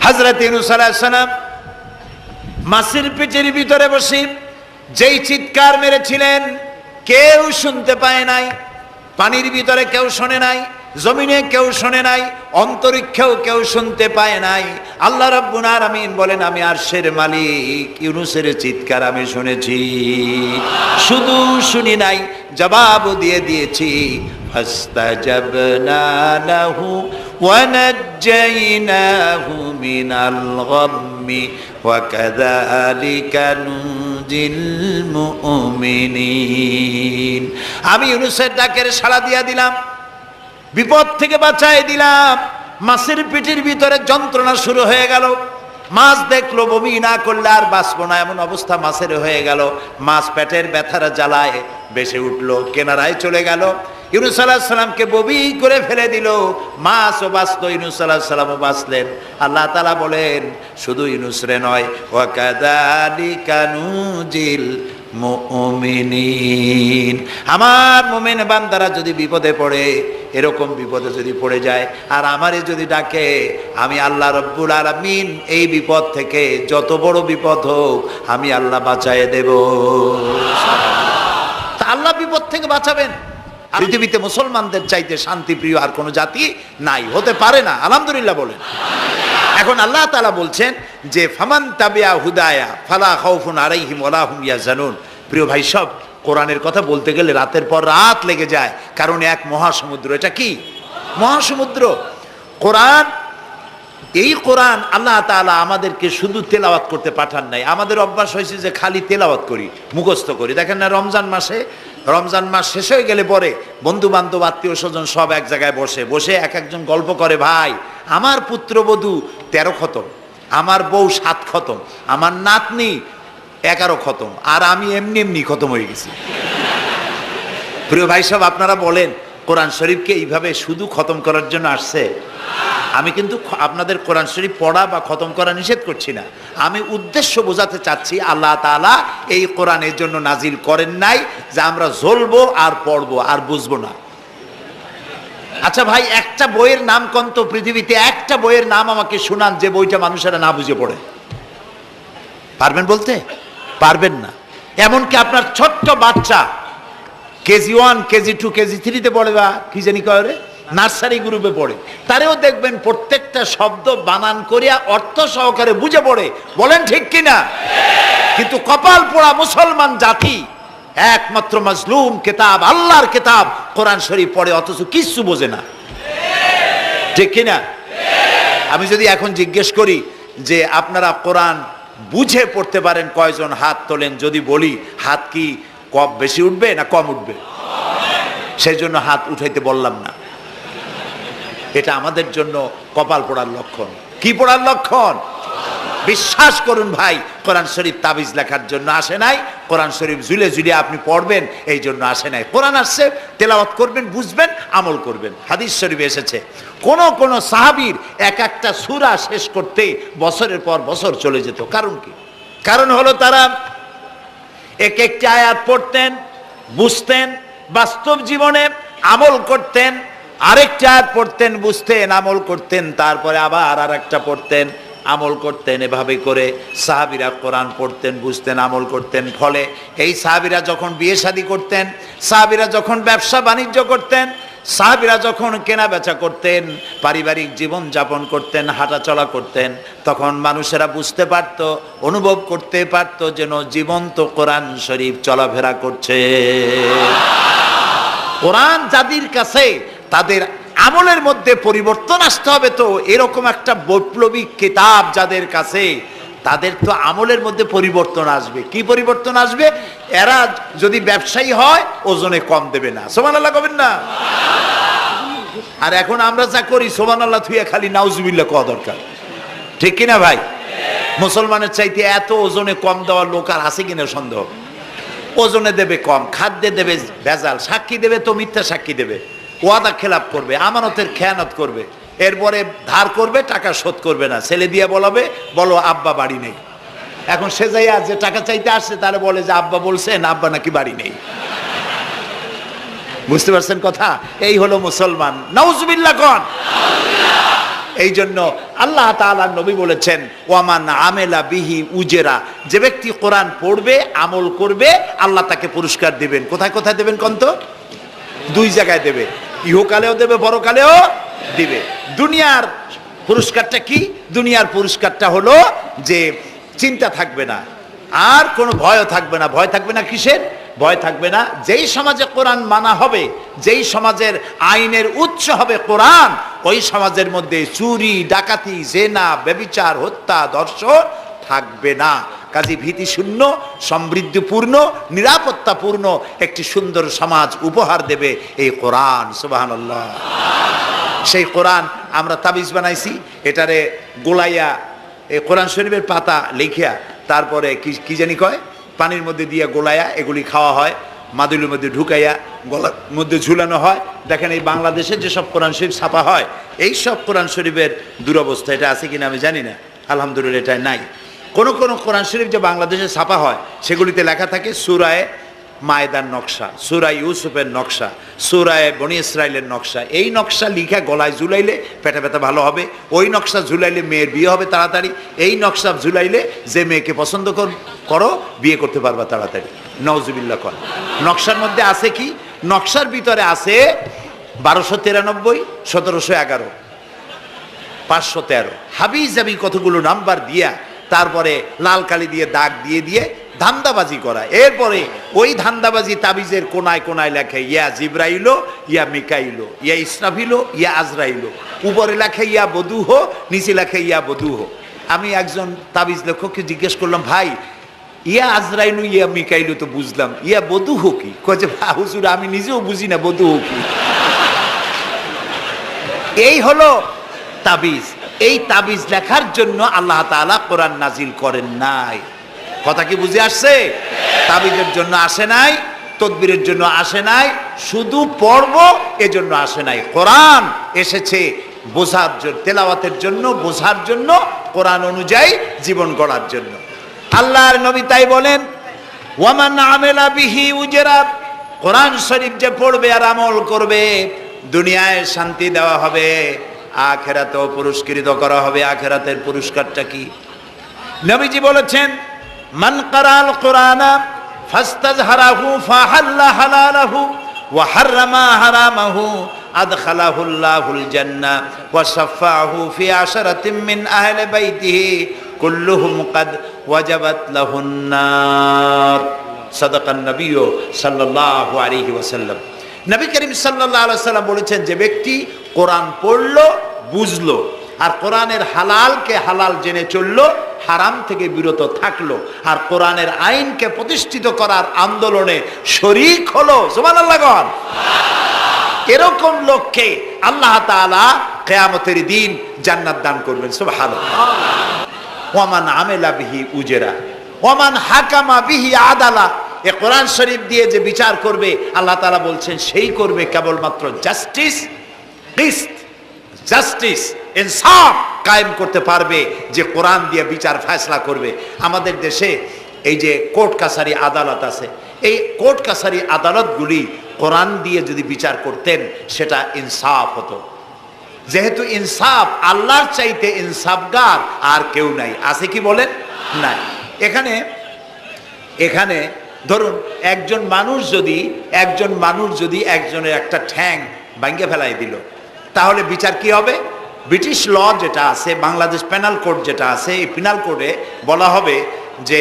হযরত ইউনূস আলাইহিস সালাম মাছের পেটের ভিতরে বসে যেই চিৎকার মেরেছিলেন কেউ শুনতে পায় নাই। পানির ভিতরে কেউ শোনে নাই, জমিনে কেউ শোনে নাই, অন্তরিক্ষেও কেউ শুনতে পায় নাই। আল্লাহ রাব্বুল আলামিন বলেন, আমি আরশের মালিক ইউনূসের চিৎকার আমি শুনেছি, শুধু শুনি নাই, জবাবও দিয়ে দিয়েছি। ফাস্তাজাবনা লাহু ওয়া নাজ্জাইনাহু মিনাল গাম্মি ওয়া কাযালিকা নুজিল মুমিনিন। আমি ইউনূসের ডাকের সাড়া দিয়া দিলাম, বিপদ থেকে বাঁচাই দিলাম। মাছের পেটের ভিতরে যন্ত্রণা শুরু হয়ে গেল। মাছ দেখলো বমি না করলে আর বাঁচবো না, এমন অবস্থা মাছের হয়ে গেল। মাছ পেটের ব্যথার জ্বালায় বেশি উঠলো, কেনারায় চলে গেল। ইউনূস আলাইহিস সালামকে বমি করে ফেলে দিল। মাছও বাঁচলো, ইউনূস আলাইহিস সালামও বাঁচলেন। আল্লাহ তাআলা বলেন, শুধু ইউনূস রে নয়, ওয়া কাযালিকা নুজিল মুমিনিন। আমার মুমিন বান্দারা যদি বিপদে পড়ে, এরকম বিপদে যদি পড়ে যায় আর আমারে যদি ডাকে, আমি আল্লাহ রব্বুল আলামিন এই বিপদ থেকে, যত বড় বিপদ হোক, আমি আল্লাহ বাঁচায় দেব। তা আল্লাহ বিপদ থেকে বাঁচাবেন। পৃথিবীতে মুসলমানদের চাইতে শান্তিপ্রিয় আর কোনো জাতি নাই, হতে পারে না। আলহামদুলিল্লাহ বলেন। এখন আল্লাহ তাআলা বলছেন যে ফামান তাবিয়া হুদায়া ফালা খাউফুন আলাইহিম ওয়ালা হুম ইয়াহজানুন। প্রিয় ভাই, সব কোরআনের কথা বলতে গেলে রাতের পর রাত লেগে যায়, কারণ এক মহাসমুদ্র। এটা কি মহাসমুদ্র? কোরআন। এই কোরআন আল্লাহ তাআলা আমাদেরকে শুধু তেলাওয়াত করতে পাঠান নাই। আমাদের অভ্যাস হয়েছে যে খালি তেলাওয়াত করি, মুখস্থ করি। দেখেন না, রমজান মাস শেষ হয়ে গেলে পরে বন্ধু বান্ধব আত্মীয় স্বজন সব এক জায়গায় বসে এক একজন গল্প করে, ভাই আমার পুত্রবধূ 13 খতম, আমার বউ 7 খতম, আমার নাতনি 11 খতম, আর আমি এমনি এমনি খতম হয়ে গেছি। প্রিয় ভাই সব, আপনারা বলেন, কোরআন শরীফকে এইভাবে শুধু খতম করার জন্য আসছে? আমি কিন্তু আপনাদের কোরআন শরীফ পড়া বা খতম করা নিষেধ করছি না। আমি উদ্দেশ্য বোঝাতে চাচ্ছি, আল্লাহ তাআলা এই কোরআনের জন্য নাজিল করেন নাই যে আমরা জ্বলবো আর পড়বো আর বুঝবো না। আচ্ছা ভাই, একটা বইয়ের নাম কোন তো পৃথিবীতে, একটা বইয়ের নাম আমাকে শোনান যে বইটা মানুষেরা না বুঝে পড়ে। পারবেন বলতে? পারবেন না। এমনকি আপনার ছোট্ট বাচ্চা কেজি 1, কেজি 2, কেজি 3-তে পড়ে, বা কি জানি কয়, নার্সারি গ্রুপে পড়ে, তারেও দেখবেন প্রত্যেকটা শব্দ বানান করিয়া অর্থ সহকারে বুঝে পড়ে। বলেন ঠিক কিনা? কিন্তু কপাল পোড়া মুসলমান জাতি একমাত্র মাজলুম কিতাব, আল্লাহর কিতাব কোরআন শরীফ পড়ে, অথচ কিছু বোঝে না। ঠিক কিনা? আমি যদি এখন জিজ্ঞেস করি যে আপনারা কোরআন বুঝে পড়তে পারেন কয়জন, হাত তোলেন। যদি বলি হাত কি কম বেশি উঠবে না কম উঠবে? সেই জন্য হাত উঠাইতে বললাম না। এটা আমাদের জন্য কপাল পোড়ার লক্ষণ। কি পোড়ার লক্ষণ? বিশ্বাস করুন ভাই, কোরআন শরীফ তাবিজ লেখার জন্য আসে নাই, কোরআন শরীফ ঝুলে ঝুলে আপনি পড়বেন এই জন্য আসে নাই। কোরআন আসছে তেলাওয়াত করবেন, বুঝবেন, আমল করবেন। হাদিস শরীফে এসেছে কোন সাহাবীর এক একটা সূরা শেষ করতে বছরের পর বছর চলে যেত। কারণ কি? কারণ হলো তারা এক একটি আয়াত পড়তেন, বুঝতেন, বাস্তব জীবনে আমল করতেন, আরেকটা আয়াত পড়তেন, বুঝতেন, আমল করতেন, তারপরে আবার আরেকটা পড়তেন, আমল করতেন। এভাবে করে সাহাবীরা কোরআন পড়তেন, বুঝতেন, আমল করতেন। ফলে এই সাহাবীরা যখন বিয়ে শাদী করতেন, সাহাবীরা যখন ব্যবসা বাণিজ্য করতেন, সাহাবীরা যখন কেনা বেচা করতেন, পারিবারিক জীবন যাপন করতেন, হাঁটাচলা করতেন, তখন মানুষেরা বুঝতে পারত, অনুভব করতে পারত যেন জীবন্ত কোরআন শরীফ চলাফেরা করছে। কোরআন যাদের কাছে, তাদের আমলের মধ্যে পরিবর্তন আসতে হবে। তো এরকম একটা বৈপ্লবিক কিতাব যাদের কাছে, তাদের তো আমলের মধ্যে পরিবর্তন আসবে। কি পরিবর্তন আসবে? এরা যদি ব্যবসায়ী হয় ওজনে কম দেবে না। সুবহানাল্লাহ কবেন না? আর এখন আমরা যা করি, সুবহানাল্লাহ থুইয়া খালি নাউজুবিল্লাহ কওয়া দরকার। ঠিক কিনা ভাই? মুসলমানের চাইতে এত ওজনে কম দেওয়ার লোক আর আছে কিনা সন্দেহ। ওজনে দেবে কম, খাদ্যে দেবে ভেজাল, সাক্ষী দেবে তো মিথ্যা সাক্ষী দেবে, ওয়াদা খেলাপ করবে, আমানতের খেয়ানত করবে, এরপরে ধার করবে, টাকা শোধ করবে না। ছেলে দিয়ে বলাবে, বলো আব্বা বাড়ি নেই। এখন সে যাইয়া যে টাকা চাইতে আসছে তাহলে বলে যে আব্বা বলছেন আব্বা নাকি বাড়ি নেই। বুঝতে পারছেন কথা? এই হলো মুসলমান। নাউজুবিল্লাহ কোন। এই জন্য আল্লাহ তাআলার নবী বলেছেন ওয়ামান আমেলা বিহি উজেরা, যে ব্যক্তি কোরআন পড়বে আমল করবে আল্লাহ তাকে পুরস্কার দিবেন। কোথায় কোথায় দেবেন কন্ত? দুই জায়গায় দেবে, ইহকালেও দেবে পরকালেও দিবে। দুনিয়ার পুরস্কারটা কি? দুনিয়ার পুরস্কারটা হলো যে চিন্তা থাকবে না, আর কোনো ভয়ও থাকবে না। ভয় থাকবে না কিসের? ভয় থাকবে না যেই সমাজে কোরআন মানা হবে, যেই সমাজের আইনের উৎস হবে কোরআন, ওই সমাজের মধ্যে চুরি ডাকাতি জেনা ব্যভিচার হত্যা ধর্ষণ থাকবে না। কাজী ভীতি শূন্য সমৃদ্ধিপূর্ণ নিরাপত্তাপূর্ণ একটি সুন্দর সমাজ উপহার দেবে এই কোরআন। সুবহানাল্লাহ। সেই কোরআন আমরা তাবিজ বানাইছি, এটারে গোলাইয়া এই কোরআন শরীফের পাতা লিখিয়া তারপরে কি জানি কয় পানির মধ্যে দিয়ে গোলাইয়া এগুলি খাওয়া হয়, মাদুলির মধ্যে ঢুকাইয়া গলার মধ্যে ঝুলানো হয়। দেখেন এই বাংলাদেশে যেসব কোরআন শরীফ ছাপা হয়, এই সব কোরআন শরীফের দুরবস্থা। এটা আছে কিনা আমি জানি না, আলহামদুলিল্লাহ এটা নাই। কোন কোন কোরআন শরীফ যে বাংলাদেশে ছাপা হয় সেগুলিতে লেখা থাকে সূরায়ে মায়েদার নকশা, সূরা ইউসুফের নকশা, সূরায়ে বনি ইসরাইলের নকশা। এই নকশা লিখা গলায় ঝুলাইলে পেটে ব্যথা ভালো হবে, ওই নকশা ঝুলাইলে মেয়ের বিয়ে হবে তাড়াতাড়ি, এই নকশা ঝুলাইলে যে মেয়েকে পছন্দ করো বিয়ে করতে পারবা তাড়াতাড়ি। নওজুবিল্লাহ কর। নকশার মধ্যে আছে কি? নকশার ভিতরে আছে 1293, 1711, 513 হাবি জাবি কতগুলো নাম্বার দিয়া তারপরে লাল কালি দিয়ে দাগ দিয়ে দিয়ে ধান্দাবাজি করা। এরপরে ওই ধান্দাবাজি তাবিজের কোনায় কোনায় লেখে ইয়া জিব্রাইলো, ইয়া মিকাইলো, ইয়া ইসরাফিলো, ইয়া আজরাইলো। উপরে লেখে ইয়া বধূহ, নিচে লেখে ইয়া বধূহ। আমি একজন তাবিজ লেখককে জিজ্ঞেস করলাম, ভাই ইয়া আজরাইলু ইয়া মিকাইলু তো বুঝলাম, ইয়া বধূহ কি? কয়ে হুজুর আমি নিজেও বুঝি না বধূহ কি। এই হলো তাবিজ। এই তাবিজ লেখার জন্য আল্লাহ তাআলা কোরআন নাজিল করেন নাই। কথা কি বুঝে আসছে? তাবিজের জন্য আসে নাই, তদবিরের জন্য আসে নাই, শুধু পড়ব এজন্য আসে নাই। কোরআন এসেছে বোঝার জন্য, তেলাওয়াতের জন্য, বোঝার জন্য, কোরআন অনুযায়ী জীবন গড়ার জন্য। আল্লাহর নবী তাই বলেন ওয়ামান আমেলা বিহি উজরা, কোরআন শরীফ যে পড়বে আর আমল করবে দুনিয়ায় শান্তি দেওয়া হবে, আখিরাতেও পুরস্কৃত করা হবে। আখিরাতের পুরস্কারটা কি? নবীজি বলেছেন মান কারাল কোরআনা ফাস্তাজহারাহু ফাহাল্লা হালালাহু ওয়া হাররামা হারামাহু আদখালাহুল্লাহুল জান্নাহ ওয়া শাফাআহু ফি আশরাতিন মিন আহলি বাইতিহি কুল্লুহুম কাদ ওয়াজাবাত লাহুন নার। সাদাকান নবী সাল্লাল্লাহু আলাইহি ওয়াসাল্লাম। নবী করিম সাল্লাল্লাহু আলাইহি ওয়াসাল্লাম বলেছেন যে ব্যক্তি কোরআন পড়লো, বুঝলো, আর কোরআনের হালালকে হালাল জেনে চললো, হারাম থেকে বিরত থাকলো, আর কোরআনের আইনকে প্রতিষ্ঠিত করার আন্দোলনে শরীক হলো, সুবহানাল্লাহ গণ, এরকম লোককে আল্লাহ তাআলা কিয়ামতের দিন জান্নাত দান করবেন। সুবহানাল্লাহ। ওয়ামান আমেলা বিহি উজরা ওয়ামান হাকামা বিহি আদালা, এ কোরআন শরীফ দিয়ে যে বিচার করবে আল্লাহ তাআলা বলছেন সেই করবে কেবলমাত্র জাস্টিস, কিসত, জাস্টিস, ইনসাফ কায়েম করতে পারবে, যে কোরআন দিয়ে বিচার ফয়সালা করবে। আমাদের দেশে এই যে কোর্ট কাছারি আদালত আছে, এই কোর্ট কাছারি আদালতগুলি কোরআন দিয়ে যদি বিচার করতেন সেটা ইনসাফ হতো। যেহেতু ইনসাফ, আল্লাহর চাইতে ইনসাফগার আর কেউ নাই। আছে কি বলেন? নাই। এখানে ধরুন একজন মানুষ যদি একজনের একটা ঠ্যাং ভাঙিয়ে ফেলাই দিল, তাহলে বিচার কি হবে? ব্রিটিশ ল যেটা আছে, বাংলাদেশ পেনাল কোড যেটা আছে, এই পেনাল কোডে বলা হবে যে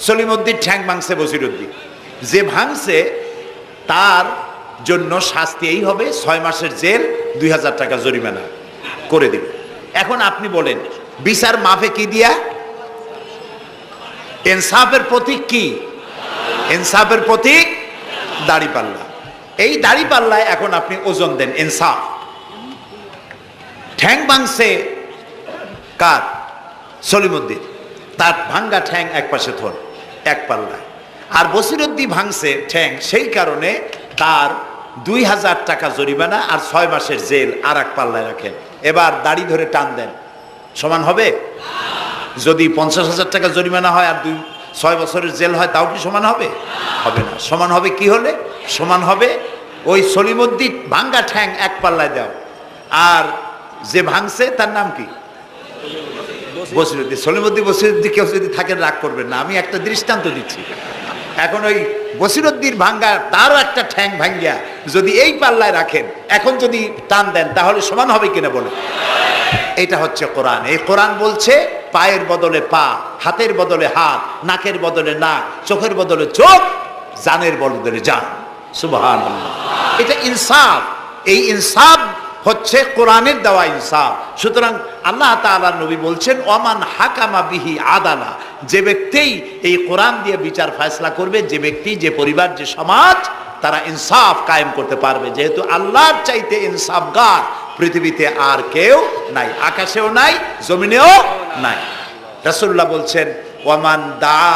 সলিমউদ্দিন ঠ্যাং ভাঙছে বসিরউদ্দিন, যে ভাঙছে তার জন্য শাস্তি এই হবে 6 মাসের জেল, 2000 টাকা জরিমানা করে দিবে। এখন আপনি বলেন বিচার মাফে কি দিয়া? ইনসাফের প্রতীক কি? ইনসাফের প্রতীক দাড়িপাল্লা। এই দাড়িপাল্লায় এখন আপনি ওজন দেন ইনসাফ। ঠ্যাং ভাঙছে কার? সলিমউদ্দিন, তার ভাঙ্গা ঠ্যাং এক পাশে থন এক পাল্লায়, আর বসিরউদ্দিন ভাঙছে ঠ্যাং, সেই কারণে তার 2000 টাকা জরিমানা আর 6 মাসের জেল আর এক পাল্লায় রাখেন। এবার দাড়ি ধরে টান দেন, সমান হবে? যদি 50,000 টাকা জরিমানা হয় আর 6 বছরের জেল হয়, তাও কি সমান হবে? হবে না। সমান হবে কি হলে? সমান হবে ওই সলিমউদ্দিন ভাঙ্গা ঠ্যাং এক পাল্লায় দাও, আর যে ভাঙছে তার নাম কি? বসিরউদ্দিন। সলিমুদ্দিন বসিরউদ্দিন কেউ যদি থাকেন রাগ করবেন না, আমি একটা দৃষ্টান্ত দিচ্ছি। এখন ওই বসিরউদ্দিন ভাঙ্গা, তারও একটা ঠ্যাং ভাঙ্গিয়া যদি এই পাল্লায় রাখেন, এখন যদি টান দেন তাহলে সমান হবে কিনা বলে? এটা হচ্ছে কোরআন। এই কোরআন বলছে পায়ের বদলে পা, হাতের বদলে হাত, নাকের বদলে নাক, চোখের বদলে চোখ, জানের বদলে জান। সুবহানাল্লাহ। এটা ইনসাফ। এই ইনসাফ হচ্ছে কোরআনের দেওয়া ইনসাফ। সুতরাং আল্লাহ তাআলা নবী বলছেন ওয়ামান হাকামা বিহি আদালা, যে ব্যক্তি এই কোরআন দিয়ে বিচার ফয়সালা করবে, যে ব্যক্তি, যে পরিবার, যে সমাজ, তারা ইনসাফ কায়েম করতে পারবে। যেহেতু আল্লাহর চাইতে ইনসাফগার পৃথিবীতে আর কেউ নাই, আকাশেও নাই, জমিনেও নাই। রাসূলুল্লাহ বলছেন ওয়ামান দা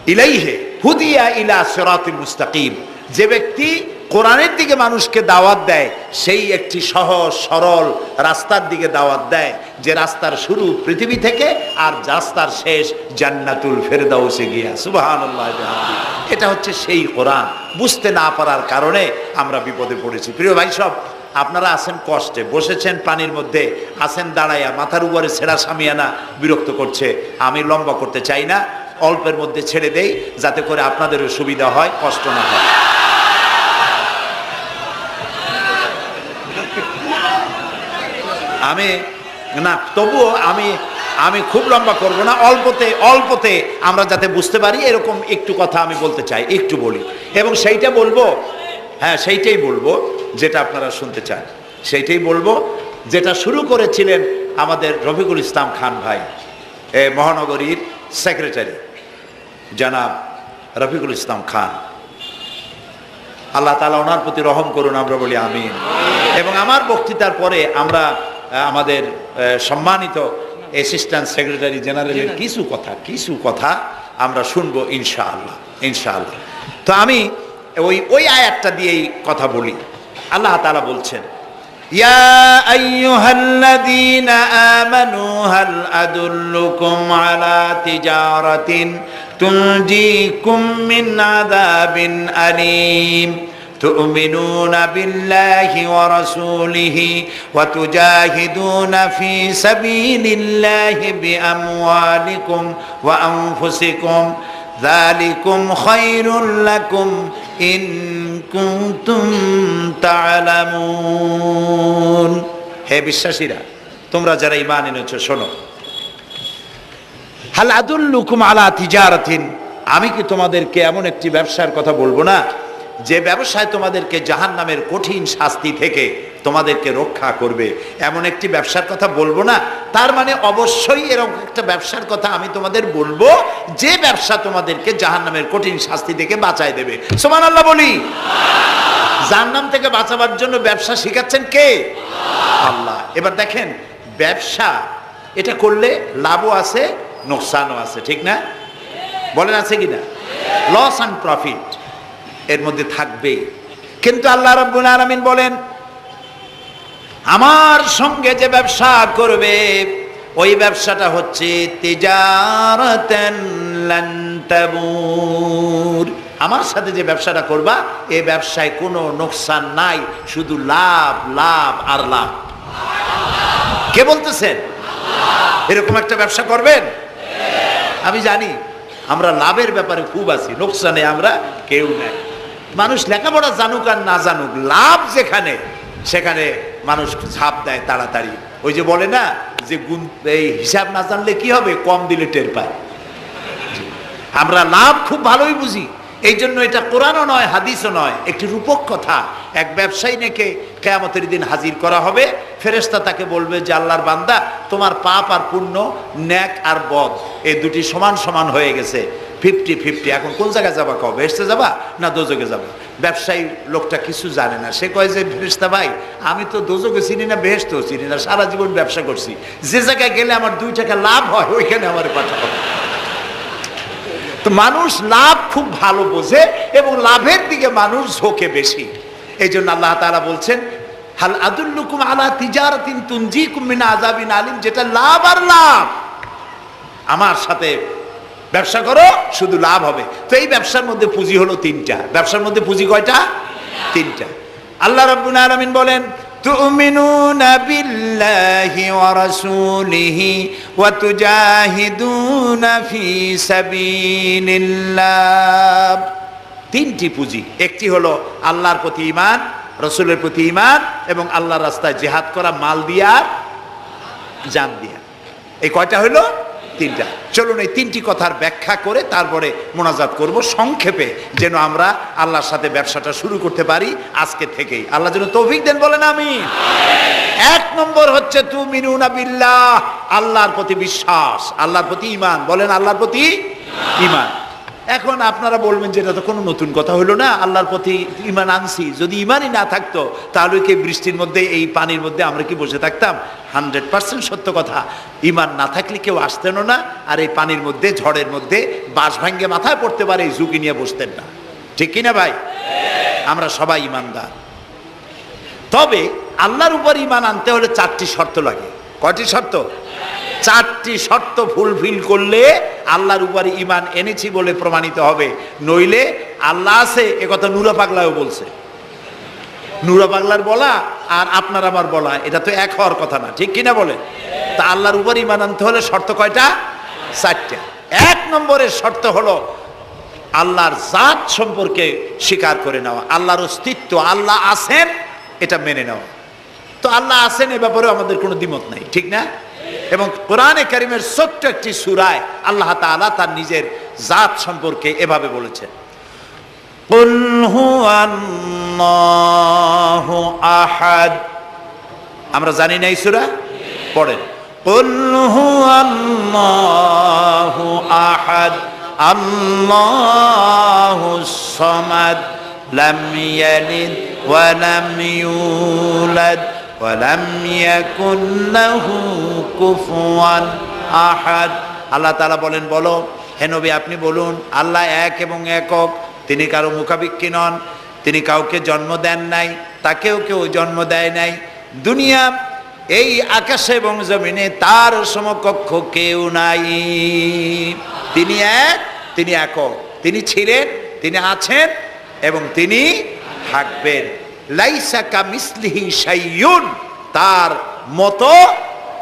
ইলাইহি হুদিয়া ইলা সিরাতিল মুস্তাকিম, যে ব্যক্তি কোরআনের দিকে মানুষকে দাওয়াত দেয়, সেই একটি সহজ সরল রাস্তার দিকে দাওয়াত দেয়, যে রাস্তার শুরু পৃথিবী থেকে আর রাস্তার শেষ জান্নাতুল ফেরদাউসে গিয়া। সুবহানাল্লাহ। এটা হচ্ছে সেই কোরআন। বুঝতে না পারার কারণে আমরা বিপদে পড়েছি। প্রিয় ভাই সব, আপনারা আছেন কষ্টে, বসেছেন পানির মধ্যে, আছেন দাঁড়াইয়া, মাথার উপরে ছেঁড়া সামিয়ানা বিরক্ত করছে। আমি লম্বা করতে চাই না, অল্পের মধ্যে ছেড়ে দেই যাতে করে আপনাদেরও সুবিধা হয়, কষ্ট না হয়। আমি না, তবুও আমি খুব লম্বা করব না, অল্পতে আমরা যাতে বুঝতে পারি এরকম একটু কথা আমি বলতে চাই, একটু বলি। এবং সেইটা বলবো, হ্যাঁ সেইটাই বলবো যেটা আপনারা শুনতে চান, সেইটাই বলবো যেটা শুরু করেছিলেন আমাদের রফিকুল ইসলাম খান ভাই, মহানগরীর সেক্রেটারি জনাব রফিকুল ইসলাম খান। আল্লাহ তাআলা ওনার প্রতি রহম করুন, আমরা বলি আমিন। এবং আমার বক্তৃতার পরে আমরা আমাদের সম্মানিত অ্যাসিস্ট্যান্ট সেক্রেটারি জেনারেলের কিছু কথা আমরা শুনবো ইনশাআল্লাহ, ইনশাআল্লাহ। তো আমি ওই আয়াতটা দিয়েই কথা বলি। আল্লাহ তাআলা বলছেন ইয়া আইয়ুহাল্লাযীনা আমানু হাল আদুল্লুকুম আলা তিজারাতিন তুনজিকুম মিন আযাবিন আলীম تؤمنون بالله ورسوله وتجاهدون في سبيل الله بأموالكم وأنفسكم ذلكم خير لكم إن كنتم تعلمون। হে বিশ্বাসীরা, তোমরা যারা ঈমান এনেছো শোনো। হাল আদুল্লুকুম আলা তিজারাতিন, আমি কি তোমাদেরকে এমন একটি ব্যবসার কথা বলবো না যে ব্যবসায় তোমাদেরকে জাহান্নামের কঠিন শাস্তি থেকে তোমাদেরকে রক্ষা করবে? এমন একটি ব্যবসার কথা বলবো না? তার মানে অবশ্যই এরকম একটা ব্যবসার কথা আমি তোমাদের বলবো যে ব্যবসা তোমাদেরকে জাহান্নামের কঠিন শাস্তি থেকে বাঁচায় দেবে। সুবহানাল্লাহ বলি। জাহান্নাম থেকে বাঁচাবার জন্য ব্যবসা শিখাচ্ছেন কে? আল্লাহ। এবার দেখেন, ব্যবসা এটা করলে লাভও আছে, নোকসানও আছে, ঠিক না? বলেন আছে কিনা? লস অ্যান্ড প্রফিট এর মধ্যে থাকবে। কিন্তু আল্লাহ রাব্বুল আলামিন বলেন আমার সঙ্গে যে ব্যবসা করবে ওই ব্যবসাটা হচ্ছে তিজারাতান লান তাবুর। আমার সাথে যে ব্যবসাটা করবা এই ব্যবসায় কোনো নোকসান নাই, শুধু লাভ, লাভ আর লাভ। কে বলতেছেন? এরকম একটা ব্যবসা করবেন? আমি জানি আমরা লাভের ব্যাপারে খুব আছি, নোকসানে আমরা কেউ নাই। মানুষ লেখাপড়া জানুক আর না জানুক, লাভ যেখানে সেখানে মানুষ ঝাঁপ দেয় তাড়াতাড়ি। ওই যে বলে না যে এই হিসাব না জানলে কি হবে, কম দিলে টের পায়। আমরা লাভ খুব ভালোই বুঝি, এই জন্য এটা কোরআনও নয়, হাদিসও নয়, একটি রূপক কথা। এক ব্যবসায়ী নেকে কিয়ামতের দিন হাজির করা হবে, ফেরেশতা তাকে বলবে যে আল্লাহর বান্দা, তোমার পাপ আর পুণ্য, ন্যাক আর বদ এই দুটি সমান সমান হয়ে গেছে, 50-50। এখন কোন জায়গায় যাবা? কও বেহেশতে যাবা না দোজখে যাবা? ব্যবসায়ী লোকটা কিছু জানে না, সে কয় যে ফেরেশতা ভাই, আমি তো দোজখে চিনি না, বেহেশতেও চিনি না, সারা জীবন ব্যবসা করছি, যে জায়গায় গেলে আমার 2 টাকা লাভ হয় ওইখানে আমার পাঠাবো। তো মানুষ লাভ খুব ভালো বোঝে এবং লাভের দিকে মানুষ ঝোঁকে বেশি। এই জন্য আল্লাহ তাআলা বলছেন হাল আদুল্লুকুম আলা তিজারাতিন তুনজিকুম মিন আযাবিন আলিম, যেটা লাভ আর লাভ। আমার সাথে ব্যবসা করো, শুধু লাভ হবে। তো এই ব্যবসার মধ্যে পুঁজি হলো 3টা। ব্যবসার মধ্যে পুঁজি কয়টা? 3টা। আল্লাহ রাব্বুল আলামিন বলেন তুমিনুনা বিল্লাহি ওয়া রাসূলিহি ওয়া তুজাহিদুনা ফি সাবিলিল্লাহ। তিনটি পুঁজি, একটি হলো আল্লাহর প্রতি ঈমান, রাসূলের প্রতি ঈমান এবং আল্লাহর রাস্তায় জিহাদ করা মাল দিয়া জান দিয়া। এই কয়টা হলো? তিনটা। চলুন এই তিনটি কথার ব্যাখ্যা করে তারপরে মোনাজাত করব সংক্ষেপে, যেন আমরা আল্লাহর সাথে ব্যবসাটা শুরু করতে পারি আজকে থেকেই। আল্লাহ যেন তৌফিক দেন, বলেন আমিন। এক নম্বর হচ্ছে তুমিনুনা বিল্লাহ, আল্লাহর প্রতি বিশ্বাস, আল্লাহর প্রতি ঈমান, বলেন আল্লাহর প্রতি ঈমান। এখন আপনারা বলবেন যে এটা তো কোনো নতুন কথা হলো না, আল্লাহর প্রতি ঈমান আনছি, যদি ঈমানই না থাকতো তাহলে কি বৃষ্টির মধ্যে এই পানির মধ্যে আমরা কি বসে থাকতাম? 100% সত্য কথা। ঈমান না থাকলে কেউ আসতেনও না, আর এই পানির মধ্যে ঝড়ের মধ্যে বাঁশ ভাঙ্গে মাথায় পড়তে পারে এই ঝুঁকি নিয়ে বসতেন না, ঠিক কিনা ভাই? আমরা সবাই ঈমানদার। তবে আল্লাহর উপর ঈমান আনতে হলে 4টি শর্ত লাগে। কয়টি শর্ত? 4টি শর্ত ফুলফিল করলে আল্লাহর উপরে ঈমান এনেছি বলে প্রমাণিত হবে, নইলে আল্লাহ আছে একথা নুরা পাগলাও বলছে। নুরা পাগলার বলা আর আপনার আমার বলা এটা তো এক হওয়ার কথা না, ঠিক কিনা বলে? তা আল্লাহর উপর ঈমান আনতে হলে শর্ত কয়টা? 4টা। 1 নম্বরের শর্ত হলো আল্লাহর জাত সম্পর্কে স্বীকার করে নেওয়া, আল্লাহর অস্তিত্ব, আল্লাহ আছেন এটা মেনে নেওয়া। তো আল্লাহ আছেন এ ব্যাপারে আমাদের কোনো দ্বিমত নাই, ঠিক না? এবং কোরআনে কারীমের ছোট্ট একটি সূরায় আল্লাহ তাআলা তার নিজের জাত সম্পর্কে এভাবে বলেছেন, কুল হুয়াল্লাহু আহাদ। আমরা জানি না এই সূরা? পড়েন, কুল হুয়াল্লাহু আহাদ আল্লাহুস সামাদ লাম ইয়ালিদ ওয়া লাম ইউলাদ ওয়ালাম ইয়াকুন লাহু কুফুয়ান আহাদ। আল্লাহ তাআলা বলেন, বলো হে নবী আপনি বলুন, আল্লাহ এক এবং একক, তিনি কারো মুখাপেক্ষী নন, তিনি কাউকে জন্ম দেন নাই, তাকেও কেউ জন্ম দেয় নাই। দুনিয়া এই আকাশে এবং জমিনে তার সমকক্ষ কেউ নাই। তিনি এক, তিনি একক, তিনি ছিলেন, তিনি আছেন এবং তিনি থাকবেন। লাইসা কামিসলিহি শাইউন, তার মতো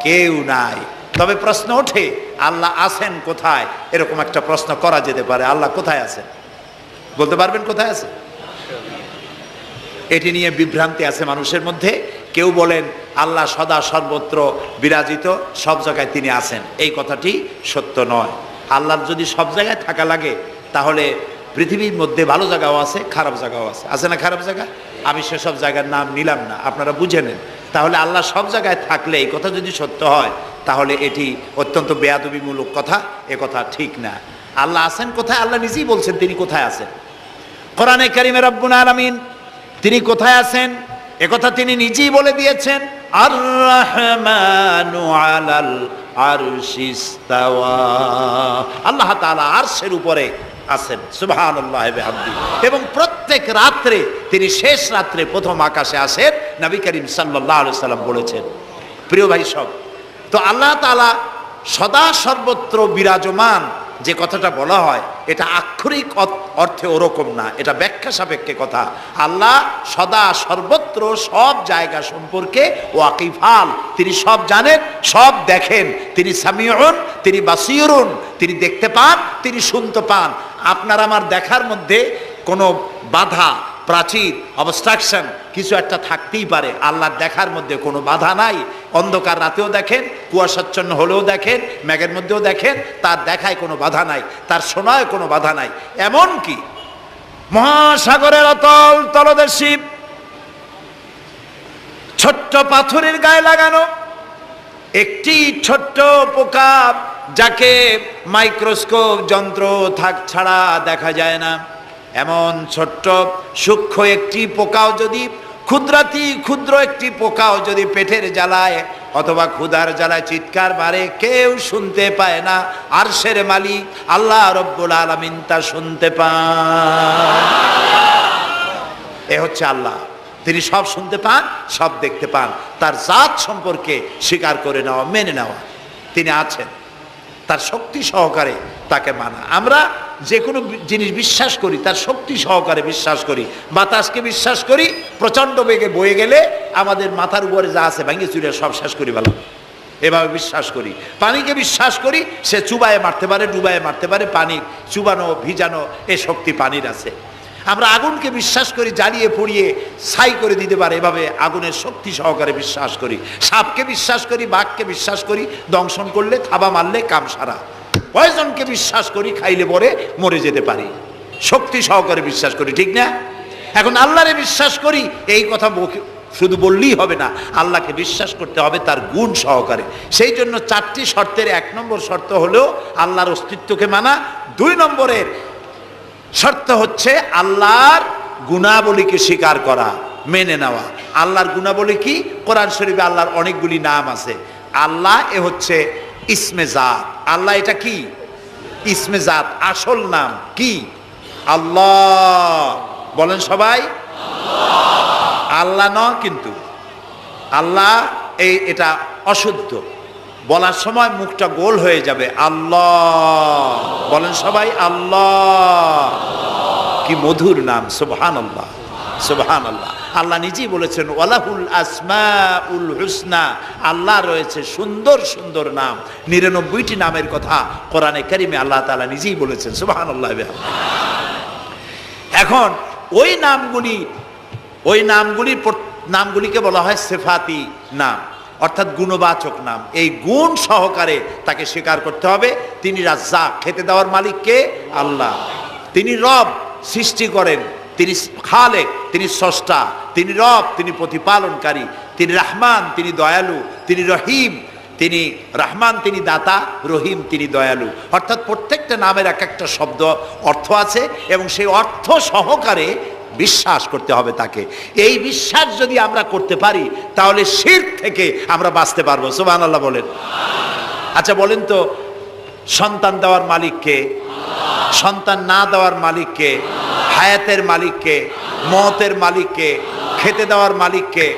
কেউ নাই। তবে প্রশ্ন ওঠে আল্লাহ আছেন কোথায়? এরকম একটা প্রশ্ন করা যেতে পারে, আল্লাহ কোথায় আছেন? বলতে পারবেন কোথায় আছে? এটি নিয়ে বিভ্রান্তি আছে মানুষের মধ্যে। কেউ বলেন আল্লাহ সদা সর্বত্র বিরাজিত, সব জায়গায় তিনি আছেন। এই কথাটি সত্য নয়। আল্লাহর যদি সব জায়গায় থাকা লাগে তাহলে পৃথিবীর মধ্যে ভালো জায়গাও আছে, খারাপ জায়গাও আছে। আছে না খারাপ জায়গা? আমি সেসব জায়গার নাম নিলাম না, আপনারা বুঝে নেন। তাহলে আল্লাহ সব জায়গায় থাকলে এই কথা যদি সত্য হয় তাহলে এটি অত্যন্ত বেয়াদবিমূলক কথা, এ কথা ঠিক না। আল্লাহ আছেন কোথায়? আল্লাহ নিজেই বলছেন তিনি কোথায় আছেন। কোরআনে কারীমে রব্বুল আলামিন তিনি কোথায় আছেন একথা তিনি নিজেই বলে দিয়েছেন, আর রহমানু আলাল আরশি ইস্তাওয়া। আল্লাহ তাআলা আরশের উপরে আছেন, সুবহানাল্লাহি ওয়া বিহামদিহি। এবং প্রত্যেক রাত্রে তিনি শেষ রাত্রে প্রথম আকাশে আসেন, নবী করিম সাল্লাল্লাহু আলাইহি সাল্লাম বলেছেন। প্রিয় ভাই সব, তো আল্লাহ তাআলা সদা সর্বত্র বিরাজমান যে কথাটা বলা হয় এটা আক্ষরিক অর্থে ওরকম না, এটা ব্যাখ্যা সাপেক্ষে কথা। আল্লাহ সদা সর্বত্র সব জায়গা সম্পর্কে ওয়াকিফাল, তিনি সব জানেন, সব দেখেন। তিনি সামিউন, তিনি বাসিরুন, তিনি দেখতে পান, তিনি শুনতে পান। আপনার আমার দেখার মধ্যে কোনো বাধা, প্রাচীর, অবস্ট্রাকশন কিছু একটা থাকতেই পারে। আল্লাহর দেখার মধ্যে কোনো বাধা নাই। অন্ধকার রাতেও দেখেন, কুয়াশাচ্ছন্ন হলেও দেখেন, মেঘের মধ্যেও দেখেন, তার দেখায় কোনো বাধা নাই, তার শোনায় কোনো বাধা নাই। এমনকি মহাসাগরের অতল তলদেশী ছোট্ট পাথরের গায়ে লাগানো একটি ছোট্ট পোকা, যাকে মাইক্রোস্কোপ যন্ত্র ছাড়া দেখা যায় না, এমন ছোট্ট সূক্ষ্ম একটি পোকাও যদি, ক্ষুদ্র একটি পোকাও যদি পেটের জ্বালায় অথবা ক্ষুধার জ্বালায় চিৎকার মারে, কেউ শুনতে পায় না। আরশের মালিক আল্লাহ রব্বুল আলামিন তা শুনতে পান। এ হচ্ছে আল্লাহ, তিনি সব শুনতে পান, সব দেখতে পান। তার জাত সম্পর্কে স্বীকার করে নেওয়া, মেনে নেওয়া, তিনি আছেন, তার শক্তি সহকারে তাকে মানা। আমরা যে কোনো জিনিস বিশ্বাস করি তার শক্তি সহকারে বিশ্বাস করি। বাতাসকে বিশ্বাস করি, প্রচণ্ড বেগে বয়ে গেলে আমাদের মাথার উপরে যা আছে ভেঙে চুরে সব শেষ করি ভালো, এভাবে বিশ্বাস করি। পানিকে বিশ্বাস করি, সে চুবায়ে মারতে পারে, ডুবায়ে মারতে পারে, পানির চুবানো ভিজানো এ শক্তি পানির আছে। আমরা আগুনকে বিশ্বাস করি, জ্বালিয়ে পুড়িয়ে ছাই করে দিতে পারে, এভাবে আগুনের শক্তি সহকারে বিশ্বাস করি। সাপকে বিশ্বাস করি, বাঘকে বিশ্বাস করি, দংশন করলে থাবা মারলে কাম সারা। পয়জনকে বিশ্বাস করি, খাইলে পরে মরে যেতে পারি, শক্তি সহকারে বিশ্বাস করি, ঠিক না? এখন আল্লাহরে বিশ্বাস করি, এই কথা শুধু বললেই হবে না, আল্লাহকে বিশ্বাস করতে হবে তার গুণ সহকারে। সেই জন্য 4টি শর্তের 1 নম্বর শর্ত হলো আল্লাহর অস্তিত্বকে মানা। 2 নম্বরের শর্ত হচ্ছে আল্লাহর গুণাবলীকে স্বীকার করা, মেনে নেওয়া। আল্লাহর গুণাবলী কি? কোরআন শরীফে আল্লাহর অনেকগুলি নাম আছে। আল্লাহ এ হচ্ছে ইসমে জাত। আল্লাহ এটা কি? ইসমে জাত, আসল নাম কি? আল্লাহ। বলেন সবাই আল্লাহ। ন কিন্তু আল্লাহ এটা অশুদ্ধ, বলার সময় মুখটা গোল হয়ে যাবে। আল্লাহ। বলেন সবাই আল্লাহ। কি মধুর নাম, সুবহানাল্লাহ, সুবহানাল্লাহ। আল্লাহ নিজেই বলেছেন ওয়ালাহুল আসমাউল হুসনা, আল্লাহ রয়েছে সুন্দর সুন্দর নাম। 99টি নামের কথা কোরআনে কারিমে আল্লাহ তাআলা নিজেই বলেছেন, সুবহানাল্লাহ। এখন ওই নামগুলিকে বলা হয় সিফাতি নাম, অর্থাৎ গুণবাচক নাম। এই গুণ সহকারে তাকে স্বীকার করতে হবে। তিনি রাজ্জাক, খেতে দেওয়ার মালিক কে? আল্লাহ। তিনি রব, সৃষ্টি করেন। তিনি খালেক, তিনি স্রষ্টা। তিনি রব, তিনি প্রতিপালনকারী। তিনি রহমান, তিনি দয়ালু। তিনি রহিম, তিনি রহমান, তিনি দাতা। রহিম, তিনি দয়ালু। অর্থাৎ প্রত্যেকটা নামের এক একটা শব্দ অর্থ আছে এবং সেই অর্থ সহকারে বিশ্বাস করতে হবে তাকে। এই বিশ্বাস যদি আমরা করতে পারি তাহলে শিরক থেকে আমরা বাঁচতে পারবো, সুবহানাল্লাহ বলেন। আচ্ছা বলেন তো, সন্তান দেওয়ার মালিক কে? সন্তান না দেওয়ার মালিক কে? হায়াতের মালিক কে? মওতের মালিক কে? খেতে দেওয়ার মালিক কে?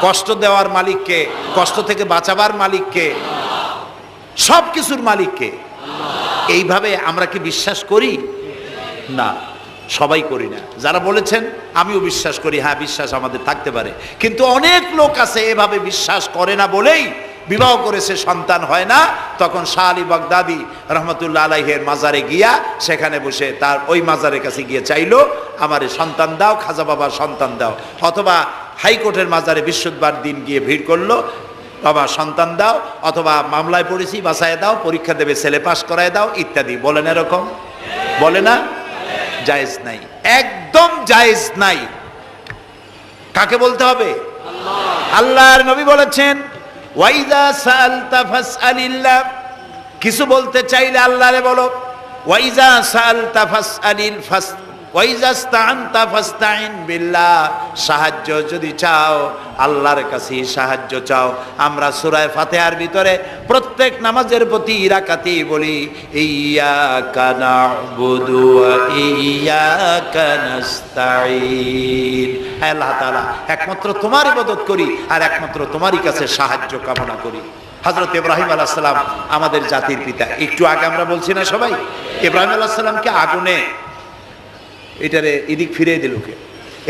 কষ্ট দেওয়ার মালিক কে? কষ্ট থেকে বাঁচাবার মালিক কে? সব কিছুর মালিক কে? এইভাবে আমরা কি বিশ্বাস করি? না, সবাই করি না। যারা বলেছেন আমিও বিশ্বাস করি, হ্যাঁ বিশ্বাস আমাদের থাকতে পারে, কিন্তু অনেক লোক আছে এভাবে বিশ্বাস করে না বলেই বিবাহ করেছে, সন্তান হয় না। তখন শাহ আলী বাগদাদি রহমতুল্লাহ আলাইহের মাজারে গিয়া সেখানে বসে তার ওই মাজারের কাছে গিয়ে চাইলো আমারে সন্তান দাও, খাজা বাবার সন্তান দাও। অথবা হাইকোর্টের মাজারে বৃহস্পতিবার দিন গিয়ে ভিড় করলো, বাবা সন্তান দাও, অথবা মামলায় পড়েছি বাঁচায় দাও, পরীক্ষা দেবে ছেলে পাস করায় দাও ইত্যাদি। বলেন এরকম? বলে না? জায়েজ নাই, একদম জায়েজ নাই। কাকে বলতে হবে? আল্লাহর নবী বলেছেন ওয়াইজা সাআলতা ফাসআলিল্লাহ, কিছু বলতে চাইলে আল্লাহরে বলো। ওয়াইজা সাআলতা ফাসআলিল ফাস ওয়াইজা ইসতাআনতা ফাসতাইন বিল্লাহ, সাহায্য যদি চাও আল্লাহর কাছে সাহায্য চাও। আমরা সূরা ফাতিহার ভিতরে প্রত্যেক নামাজের প্রতি রাকাতেই বলি ইয়্যাকা না'বুদু ওয়া ইয়্যাকা নাস্তাঈন। হে আল্লাহ তাআলা, একমাত্র তোমার ইবাদত করি আর একমাত্র তোমারই কাছে সাহায্য কামনা করি। হযরত ইব্রাহিম আলাইহিস সালাম আমাদের জাতির পিতা। একটু আগে আমরা বলছি না সবাই, ইব্রাহিম আলাইহিস সালামকে আগুনে, এটারে এদিক ফিরিয়ে দিল কে?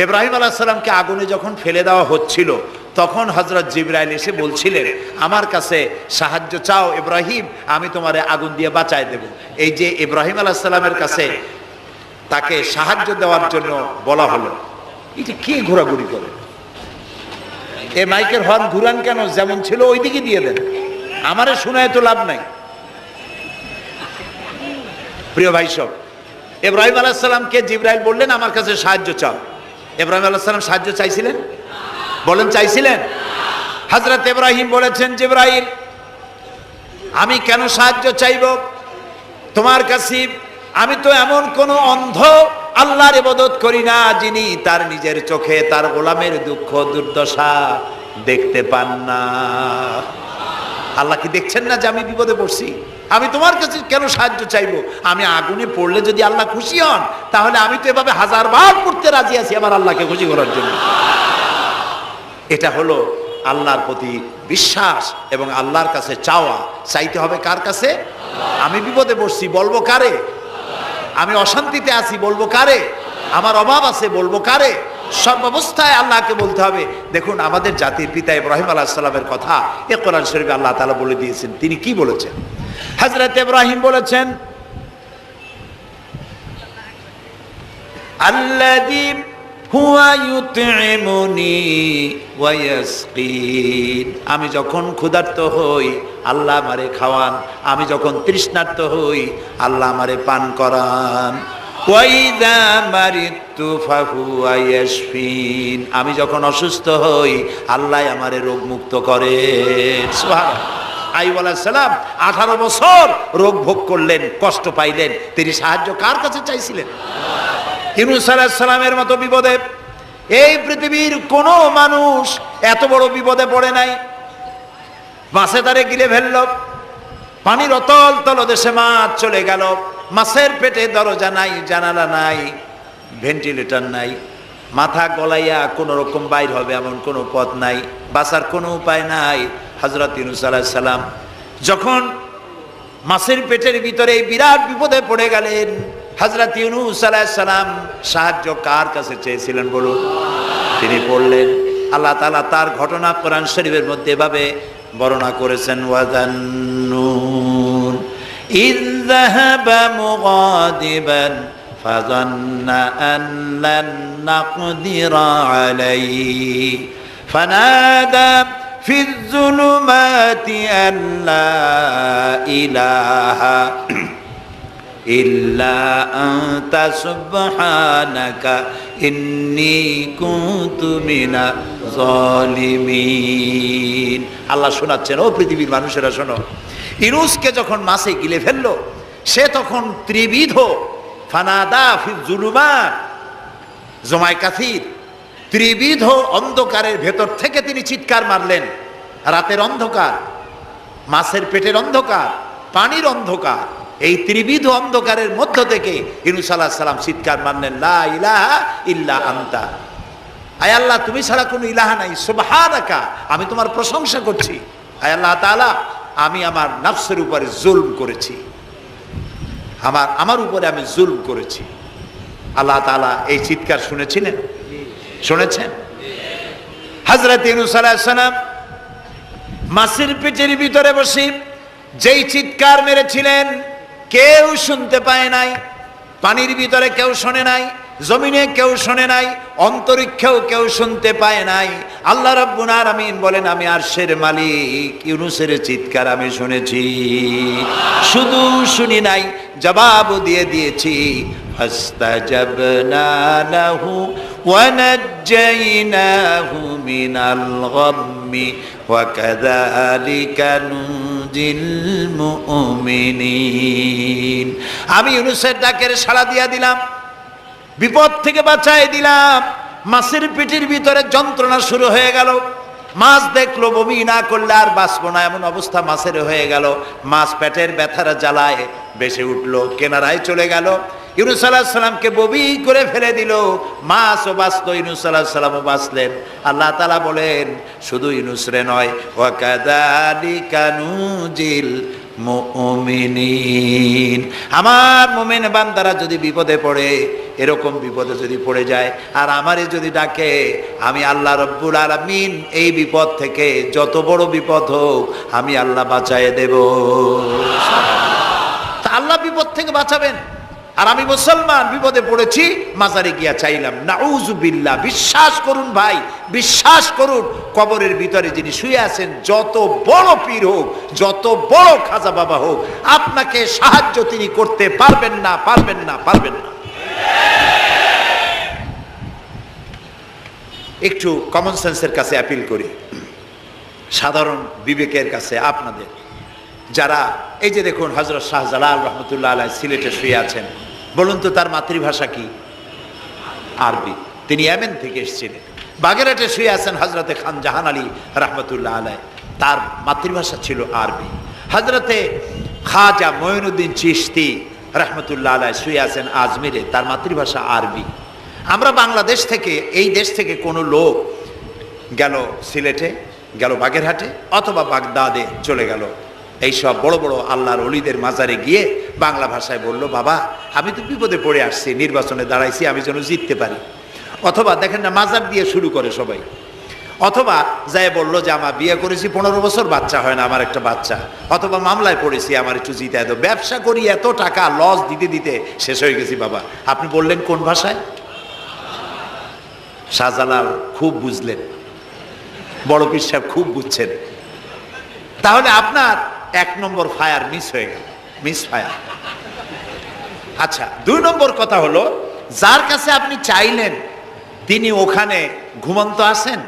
ইব্রাহিম আলাইহিস সালামকে আগুনে যখন ফেলে দেওয়া হচ্ছিল তখন হযরত জিবরাইল এসে বলছিলেন আমার কাছে সাহায্য চাও ইব্রাহিম, আমি তোমারে আগুন দিয়ে বাঁচায় দেব। এই যে ইব্রাহিম আলাইহিস সালামের কাছে তাকে সাহায্য দেওয়ার জন্য বলা হলো, এটা কি ঘোরাঘুরি করে? এই মাইকের হর্ন ঘুরান কেন? যেমন ছিল ওই দিকে দিয়ে দেন, আমারে শোনায় তো লাভ নাই। প্রিয় ভাই সব, ইব্রাহিম আলাইহিস সালামকে জিবরাইল বললেন আমার কাছে সাহায্য চাও। ইব্রাহিম আলাইহিস সালাম সাহায্য চাইছিলেন? বলেন চাইছিলেন? হযরত ইব্রাহিম বলেছেন জিবরাইল আমি কেন সাহায্য চাইব তোমার কাছে? আমি তো এমন কোন অন্ধ আল্লাহর ইবাদত করি না যিনি তার নিজের চোখে তার গোলামের দুঃখ দুর্দশা দেখতে পান না। আল্লাহ কি দেখছেন না যে আমি বিপদে পড়ছি? আমি তোমার কাছে কেন সাহায্য চাইবো? আমি আগুনে পড়লে যদি আল্লাহ খুশি হন তাহলে আমি তো এভাবে 1000 বার পড়তে রাজি আছি আমার আল্লাহকে খুশি করার জন্য। এটা হলো আল্লাহর প্রতি বিশ্বাস এবং আল্লাহর কাছে চাওয়া। চাইতে হবে কার কাছে? আমি বিপদে পড়ছি, বলবো কারে? আমি অশান্তিতে আছি বলবো কারে? আমার অভাব আছে বলবো কারে? সব অবস্থায় আল্লাহকে বলতে হবে। দেখুন আমাদের জাতির পিতা ইব্রাহিম আলাইহিস সালামের কথা এ কোরআন শরীফে আল্লাহ তাআলা বলে দিয়েছেন। তিনি কি বলেছেন? হযরত ইব্রাহিম বলেছেন, আল্লাযী হুয়া ইউতঈমুনি ওয়া ইয়াসকিন। আমি যখন ক্ষুধার্ত হই আল্লাহ আমারে খাওয়ান, আমি যখন তৃষ্ণার্ত হই আল্লাহ আমারে পান করান। ওয়া ইযা মারিতু ফাহুয়া ইয়াশফিন। আমি যখন অসুস্থ হই আল্লাহ আমারে রোগ মুক্ত করেন। সুবহানাল্লাহ। আইয়ুব আলাইহিস সালাম 18 বছর রোগ ভোগ করলেন, কষ্ট পাইলেন, তিনি সাহায্য কার কাছে চাইছিলেন? ইউনূস আলাইহিস সালামের মতো বিপদে এই পৃথিবীর কোন মানুষ এত বড় বিপদে পড়ে নাই। মাছে তারে গিলে ফেলল, পানির অতল তলদেশে মাছ চলে গেল, মাছের পেটে দরজা নাই, জানালা নাই, ভেন্টিলেটর নাই, মাথা গলাইয়া কোন রকম বাইর হবে এমন কোনো পথ নাই, বাঁচার কোনো উপায় নাই। হযরত ইউনূস আলাইহিস সালাম যখন মাছের পেটের ভিতরে এই বিরাট বিপদে পড়ে গেলেন, হযরত ইউনূস আলাইহিস সালাম সাহায্য কার কাছে চেয়েছিলেন বলুন? তিনি পড়লেন, আল্লাহ তাআলা তার ঘটনা কোরআন শরীফের মধ্যে এভাবে বর্ণনা করেছেন, ওয়াযান্নুন ইয যাহাবা মুগাদিবান ফাযান্না আন লান নাকদিরা আলাইহি ফানাদা ফিয যুলুমাতি আন লা ইলাহা ইল্লা আনতা সুবহানাকা ইন্নী কুনতু মিনাজ জালিমিন। আল্লাহ শোনাচ্ছেন, ও পৃথিবীর মানুষেরা শোনো, ইউনূসকে যখন মাছে গিলে ফেললো সে তখন ত্রিবিধ ফানাদা ফি যুলুমাত জমায় কাসির, ত্রিবিধ অন্ধকারের ভেতর থেকে তিনি চিৎকার মারলেন। রাতের অন্ধকার, মাছের পেটের অন্ধকার, পানির অন্ধকার, এই ত্রিবিধ অন্ধকারের মধ্য থেকে ইউনূস আলাইহিস সালাম চিৎকার মারলেন, লা ইলাহা ইল্লা আনতা। আয় আল্লাহ, তুমি ছাড়া কোনো ইলাহা নাই, সুবহানাকা, আমি তোমার প্রশংসা করছি। আয় আল্লাহ তাআলা, আমি আমার নফসের উপরে জুলম করেছি, আমার উপরে আমি জুলম করেছি। আল্লাহ তাআলা এই চিৎকার শুনেছিলেন? শুনেছেন? হযরত ইউনূস আলাইহিস সালাম মাছের পেটের ভিতরে বসে যেই চিৎকার মেরেছিলেন কেউ শুনতে পায় নাই, পানির ভিতরে কেউ শোনে নাই, জমিনে কেউ শোনে নাই, অন্তরিক্ষেও কেউ শুনতে পায় নাই। আল্লাহ রাব্বুল আলামিন বলেন, আমি আরশের মালিক, ইউনূসের চিৎকার আমি শুনেছি, শুধু শুনি নাই, জবাবও দিয়ে দিয়েছি। ফাস্তাজাবনা লাহু ওয়া নাজ্জাইনাহু মিনাল গাম্মি ওয়া কাযালিকা নুনজিল মুমিনিন। আমি ইউনূসের ডাকের সাড়া দিয়া দিলাম, বিপদ থেকে বাঁচাই দিলাম। মাছের পেটের ভিতরে যন্ত্রণা শুরু হয়ে গেল, মাছ দেখলো বমি না করলে আর বাঁচবো না এমন অবস্থা মাছের হয়ে গেল। মাছ পেটের ব্যথার জ্বালায় বেসে উঠলো, কেনারায় চলে গেল। ইউনূস আলাইহিস সালামকে বমি করে ফেলে দিল, মাছও বাঁচলো, ইউনূস আলাইহিস সালামও বাঁচলেন। আল্লাহ তাআলা বলেন, শুধু ইউনূস রে নয়, ওয়া কাযালিকা নুজিল মুমিনিন। আমার মুমিন বান্দারা যদি বিপদে পড়ে, এরকম বিপদে যদি পড়ে যায় আর আমারে যদি ডাকে, আমি আল্লাহ রব্বুল আলামিন এই বিপদ থেকে যত বড় বিপদ হোক আমি আল্লাহ বাঁচায়ে দেব। তা আল্লাহ বিপদ থেকে বাঁচাবেন, আর আমি মুসলমান বিপদে পড়েছি মাজারে গিয়া চাইলাম, নাউযুবিল্লাহ। বিশ্বাস করুন ভাই, বিশ্বাস করুন, কবরের ভিতরে যিনি শুয়ে আছেন, যত বড় পীর হোক, যত বড় খাজা বাবা হোক, আপনাকে সাহায্য তিনি করতে পারবেন না, পারবেন না, পারবেন না। একটু কমন সেন্সের কাছে অ্যাপিল করি, সাধারণ বিবেকের কাছে আপনাদের, যারা এই যে দেখুন হযরত শাহজালাল রহমতুল্লাহ আলাইহি সিলেটে শুয়ে আছেন, বলুন তো তার মাতৃভাষা কি? আরবি। তিনি ইয়েমেন থেকে এসেছিলেন। বাগেরহাটে শুয়ে আছেন হযরতে খান জাহান আলী রহমতুল্লাহ আলাইহি, তার মাতৃভাষা ছিল আরবি। হযরতে খাজা মঈনুদ্দিন চিশতি রহমতুল্লাহ আলাইহি শুয়ে আছেন আজমিরে, তার মাতৃভাষা আরবি। আমরা বাংলাদেশ থেকে, এই দেশ থেকে কোনো লোক গেল সিলেটে, গেল বাগেরহাটে অথবা বাগদাদে চলে গেল, এইসব বড় বড় আল্লাহর ওলিদের মাজারে গিয়ে বাংলা ভাষায় বলল, বাবা আমি তো বিপদে পড়ে আসছি, নির্বাচনে দাঁড়াইছি, আমি যেন জিততে পারি। অথবা দেখেন না, মাজার দিয়ে শুরু করে সবাই। অথবা যাই বললো যে আমার বিয়ে করেছি 15 বছর, বাচ্চা হয় না, আমার একটা বাচ্চা। অথবা মামলায় পড়েছি, আমার একটু জিতায় দাও। ব্যবসা করি, এত টাকা লস দিতে দিতে শেষ হয়ে গেছি বাবা। আপনি বললেন কোন ভাষায়? শাহজালাল খুব বুঝলেন, বড় পীর সাহেব খুব বুঝছেন। তাহলে আপনার 1 নম্বর ফায়ার মিস হয়ে গেল, মিস ফায়ার। আচ্ছা, 2 নম্বর কথা হলো, যার কাছে আপনি চাইলেন তিনি ওখানে ঘুমন্ত আছেন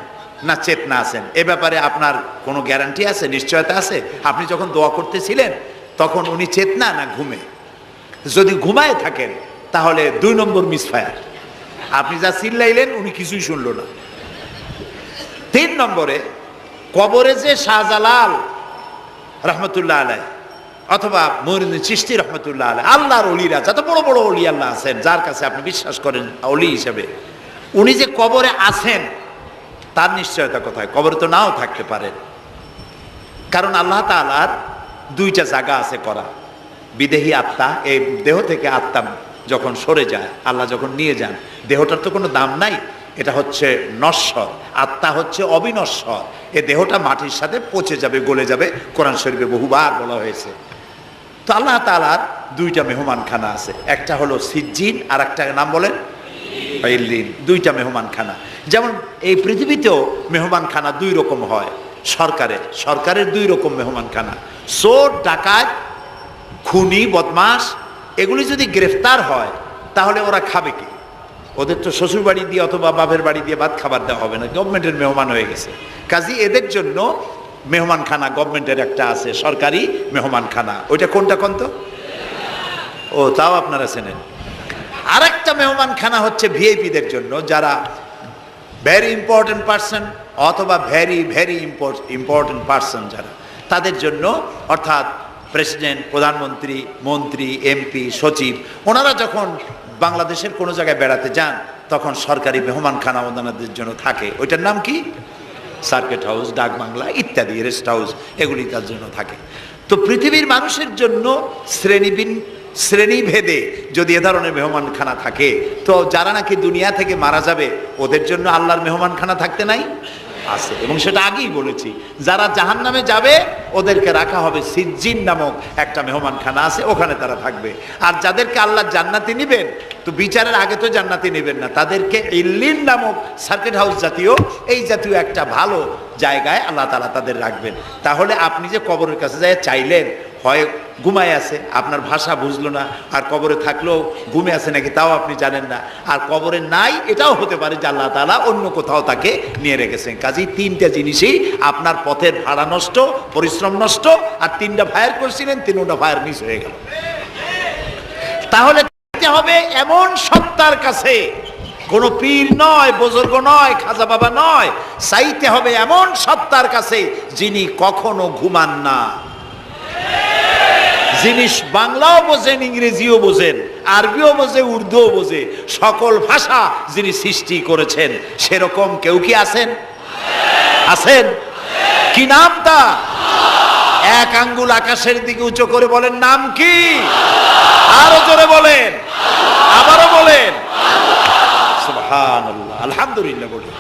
না চেতনা আছেন, এ ব্যাপারে আপনার কোনো গ্যারান্টি আছে, নিশ্চয়তা আছে? আপনি যখন দোয়া করতেছিলেন তখন উনি চেতনা না ঘুমে? যদি ঘুমায় থাকেন তাহলে 2 নম্বর মিস ফায়ার। আপনি যা চিল্লাইলেন উনি কিছুই শুনল না। 3 নম্বরে, কবরে যে শাহজালাল রহমতুল্লাহ আলাই অথবা মঈনুদ্দিন চিশতি রহমতুল্লাহ আলাই, আল্লাহর ওলিরা, যত বড় বড় ওলি আল্লাহ আছেন, যার কাছে আপনি বিশ্বাস করেন ওলি হিসেবে, উনি যে কবরে আছেন তার নিশ্চয়তা কোথায়? কবরে তো নাও থাকতে পারেন। কারণ আল্লাহ তাআলার 2টা জায়গা আছে করা। বিদেহী আত্মা, এই দেহ থেকে আত্মা যখন সরে যায়, আল্লাহ যখন নিয়ে যান, দেহটার তো কোনো দাম নাই, এটা হচ্ছে নশ্বর, আত্মা হচ্ছে অবিনশ্বর। এই দেহটা মাটির সাথে পচে যাবে, গলে যাবে, কোরআন শরীফে বহুবার বলা হয়েছে। তো আল্লাহ তাআলার 2টা মেহমানখানা আছে, একটা হলো সিজ্জিন আর একটা নাম বলেন ইল্লিন। 2টা মেহমানখানা। যেমন এই পৃথিবীতেও মেহমানখানা 2 রকম হয়। সরকারের 2 রকম মেহমানখানা। চোর, ডাকাত, খুনি, বদমাস এগুলি যদি গ্রেফতার হয় তাহলে ওরা খাবে কি? ওদের তো শ্বশুর বাড়ি দিয়ে অথবা বাপের বাড়ি দিয়ে ভাত খাবার দেওয়া হবে না, গভর্নমেন্টের মেহমান হয়ে গেছে। কাজী এদের জন্য মেহমানখানা গভর্নমেন্টের একটা আছে, সরকারি মেহমানখানা। ওইটা কোনটা কোন তো? ও, তাও আপনারা চেনেন। আরেকটা মেহমানখানা হচ্ছে ভিআইপিদের জন্য, যারা ভেরি ইম্পর্টেন্ট পার্সন অথবা ভেরি ভেরি ইম্পর্টেন্ট পার্সন যারা, তাদের জন্য, অর্থাৎ প্রেসিডেন্ট, প্রধানমন্ত্রী, মন্ত্রী, এমপি, সচিব, ওনারা যখন বাংলাদেশের কোনো জায়গায় বেড়াতে যান তখন সরকারি মেহমানখানা ওনাদের জন্য থাকে। ওইটার নাম কি? সার্কিট হাউস, ডাক বাংলা ইত্যাদি, রেস্ট হাউস, এগুলি তার জন্য থাকে। তো পৃথিবীর মানুষের জন্য শ্রেণীভেদে যদি এ ধরনের মেহমানখানা থাকে, তো যারা নাকি দুনিয়া থেকে মারা যাবে ওদের জন্য আল্লাহর মেহমানখানা থাকতে নাই? আছে। এবং সেটা আগেই বলেছি, যারা জাহান্নামে যাবে ওদেরকে রাখা হবে সিজ্জিন নামক একটা মেহমানখানা আছে, ওখানে তারা থাকবে। আর যাদেরকে আল্লাহ জান্নাতি নেবেন, তো বিচারের আগে তো জান্নাতি নেবেন না, তাদেরকে ইল্লিন নামক সার্কিট হাউস জাতীয়, এই জাতীয় একটা ভালো জায়গায় আল্লাহ তাআলা তাদের রাখবেন। তাহলে আপনি যে কবরের কাছে যায় চাইলেন, হয় ঘুমায় আছে, আপনার ভাষা বুঝলো না, আর কবরে থাকলেও ঘুমে আছে নাকি তাও আপনি জানেন না, আর কবরে নাই এটাও হতে পারে যে আল্লাহ তাআলা অন্য কোথাও তাকে নিয়ে রেখেছেন। কাজেই 3টা জিনিসই আপনার পথের ভাড়া নষ্ট, পরিশ্রম নষ্ট, আর 3টা ফায়ার করছিলেন, 3টা ফায়ার মিস হয়ে গেল। তাহলে হবে এমন সত্তার কাছে, কোনো পীর নয়, বুজুর্গ নয়, খাজা বাবা নয়, চাইতে হবে এমন সত্তার কাছে যিনি কখনো ঘুমান না, যিনি বাংলাও বোঝেন, ইংরেজিও বোঝেন, আরবিও বোঝে, উর্দুও বোঝে, সকল ভাষা যিনি সৃষ্টি করেছেন, সেরকম কেউ কি আছেন? আছেন? কি নাম তা? এক আঙ্গুল আকাশের দিকে উঁচু করে বলেন, নাম কি? আরো জোরে বলেন, আবারও বলেন, সুবহানাল্লাহ, আলহামদুলিল্লাহ বলেন।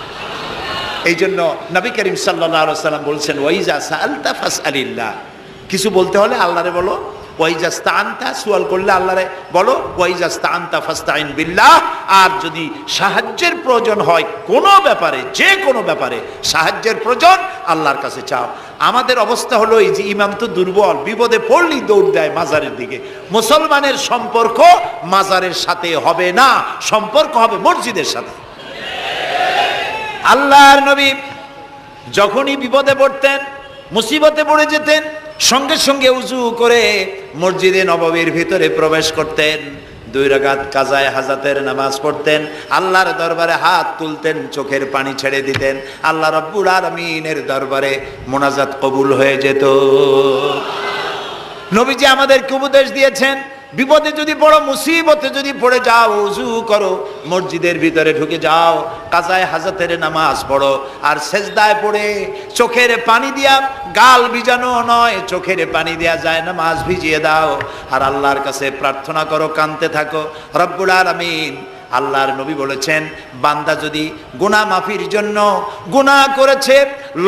এই জন্য নবী করিম সাল্লাল্লাহু আলাইহি ওয়াসাল্লাম বলছেন, ওয়াইজা সাআলতা ফাসআলিল্লাহ, কিছু বলতে হলে আল্লাহরে বলো। ওয়াইজা ইসতাআনতা, সুয়াল করলে আল্লাহরে বলো। ওয়াইজা ইসতাআনতা ফাসতাইন বিল্লাহ, আর যদি সাহায্যের প্রয়োজন হয় কোনো ব্যাপারে, যে কোনো ব্যাপারে সাহায্যের প্রয়োজন, আল্লাহর কাছে চাও। আমাদের অবস্থা হলো এই যে ইমাম তো দুর্বল, বিপদে পড়লেই দৌড় দেয় মাজারের দিকে। মুসলমানের সম্পর্ক মাজারের সাথে হবে না, সম্পর্ক হবে মসজিদের সাথে। আল্লাহর নবী যখনই বিপদে পড়তেন, মুসিবতে পড়ে যেতেন, সঙ্গে সঙ্গে উজু করে মসজিদে নববীর ভিতরে প্রবেশ করতেন, 2 রাকাত কাজায়ে হাজাতের নামাজ পড়তেন, আল্লাহর দরবারে হাত তুলতেন, চোখের পানি ছেড়ে দিতেন, আল্লাহ রাব্বুল আলামিনের দরবারে মোনাজাত কবুল হয়ে যেত। নবীজি আমাদেরকে উপদেশ দিয়েছেন, বিপদে যদি পড়ো, মুসিবতে যদি পড়ে যাও, ওযু করো, মসজিদের ভিতরে ঢুকে যাও, কাজায়ে হাজাতের নামাজ পড়ো, আর সেজদায় পড়ে চোখের পানি দিয়া, গাল ভিজানো নয়, চোখের পানি দিয়া যায় নামাজ ভিজিয়ে দাও, আর আল্লাহর কাছে প্রার্থনা করো, কাঁদতে থাকো। রব্বুল আলামিন, আল্লাহর নবী বলেছেন, বান্দা যদি গুনাহ মাফির জন্য গুনাহ করেছে,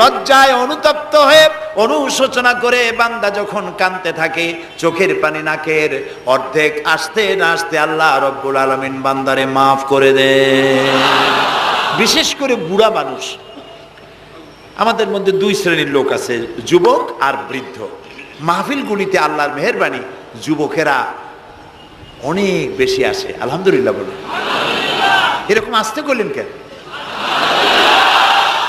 লজ্জায় অনুতপ্ত হয়ে অনুশোচনা করে বান্দা যখন কাঁদতে থাকে, চোখের পানি নাকের অর্ধেক আসতে না আসতে আল্লাহ রব্বুল আলামিন বান্দারে মাফ করে দেন। বিশেষ করে বুড়া মানুষ। আমাদের মধ্যে দুই শ্রেণীর লোক আছে, যুবক আর বৃদ্ধ। মাহফিলগুলিতে আল্লাহর মেহেরবানি যুবকেরা অনেক বেশি আসে, আলহামদুলিল্লাহ বলে। এরকম আসতে করলেন কেন?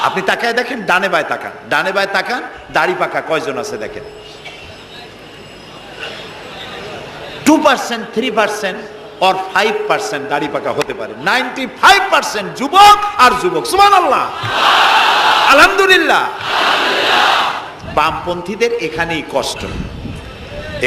আপনি তাকায় দেখেন, ডানে বায় তাকান, ডানে বায় তাকান, দাড়ি পাকা কয়জন আছে দেখেন। 2%, 3% or 5% দাড়ি পাকা হতে পারে। 95% যুবক আর যুবক। সুবহানাল্লাহ, আলহামদুলিল্লাহ। বামপন্থীদের এখানেই কষ্ট,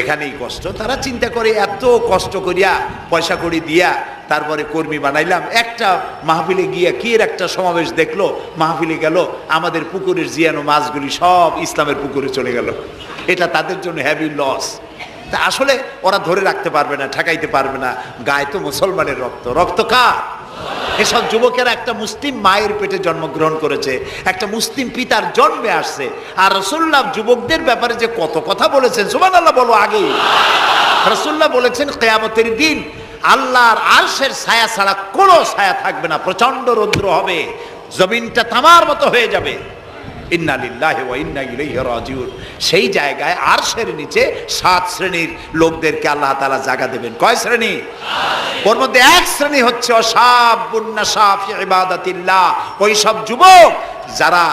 এখানেই কষ্ট। তারা চিন্তা করে এত কষ্ট করিয়া পয়সা করি দিয়া তারপরে কর্মী বানাইলাম, একটা মাহফিলে গিয়া কি এর একটা সমাবেশ দেখলো, মাহফিলে গেল, আমাদের পুকুরের জিয়ানো মাছগুলি সব ইসলামের পুকুরে চলে গেল। এটা তাদের জন্য হেভি লস। তা আসলে ওরা ধরে রাখতে পারবে না, ঠেকাইতে পারবে না। গায়ে তো মুসলমানের রক্ত, রক্ত কার? এসব যুবকেরা একটা মুসলিম মায়ের পেটে জন্মগ্রহণ করেছে, একটা মুসলিম পিতার জন্মে আসছে। আর রাসূলুল্লাহ যুবকদের ব্যাপারে যে কত কথা বলেছেন, সুবহানাল্লাহ বলো। আগেই রাসূলুল্লাহ বলেছেন, কিয়ামতের দিন আল্লাহর আরশের ছায়া ছাড়া কোনো ছায়া থাকবে না, প্রচন্ড রৌদ্র হবে, জমিনটা তামার মতো হয়ে যাবে। ইন্না লিল্লাহি ওয়া ইন্না ইলাইহি রাজিউন। সেই জায়গায় আরশের নিচে 7 শ্রেণীর লোকদেরকে আল্লাহ তাআলা জায়গা দেবেন। কয় শ্রেণী? ওর মধ্যে এক শ্রেণী হচ্ছে অশাবুন নাশা ফি ইবাদাতিল্লাহ, ওই সব যুবক যারা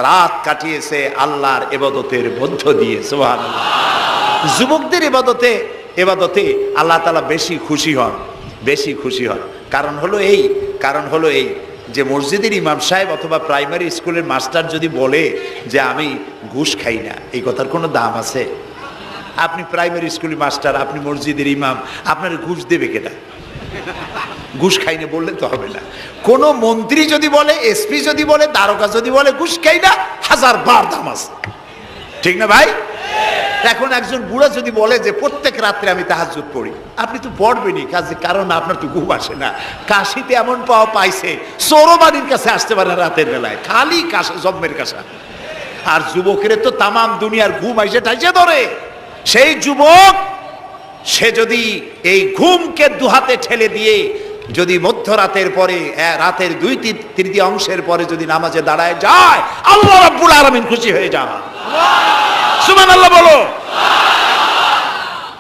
রাত কাটিয়েছে আল্লাহর ইবাদতের মধ্য দিয়ে। সুবহানাল্লাহ। যুবকদের ইবাদতে আল্লাহ তাআলা বেশি খুশি হন, বেশি খুশি হন। কারণ হলো এই যে মসজিদের ইমাম সাহেব অথবা প্রাইমারি স্কুলের মাস্টার যদি বলে যে আমি ঘুষ খাই না, এই কথার কোনো দাম আছে? আপনি প্রাইমারি স্কুলের মাস্টার, আপনি মসজিদের ইমাম, আপনার ঘুষ দেবে কেনা? ঘুষ খাই না বললে তো হবে না। কোনো মন্ত্রী যদি বলে, এসপি যদি বলে, দারোগা যদি বলে ঘুষ খাই না, 1000 বার দাম আছে, ঠিক না ভাই? এখন একজন বুড়া যদি বলে যে প্রত্যেক রাত্রে আমি তাহাজ্জুদ পড়ি, আপনি তো পড়বেনই, কারণ আপনার তো ঘুম আসে না। কাশিতে এমন পাওয়া পাইছে, চোরবাড়ির কাছে আসতে পারে রাতের বেলায়, খালি কাশা, জম্মের কাশা। আর যুবকের তো তামাম দুনিয়ার ঘুম আইসে ঠাইসে ধরে। সেই যুবক সে যদি এই ঘুমকে দুহাতে ঠেলে দিয়ে যদি মধ্যরাতের পরে, রাতের 2/3 পরে যদি নামাজে দাঁড়ায় যায়, আল্লাহ রাব্বুল আলামিন খুশি হয়ে যান। সুবহানাল্লাহ বলো।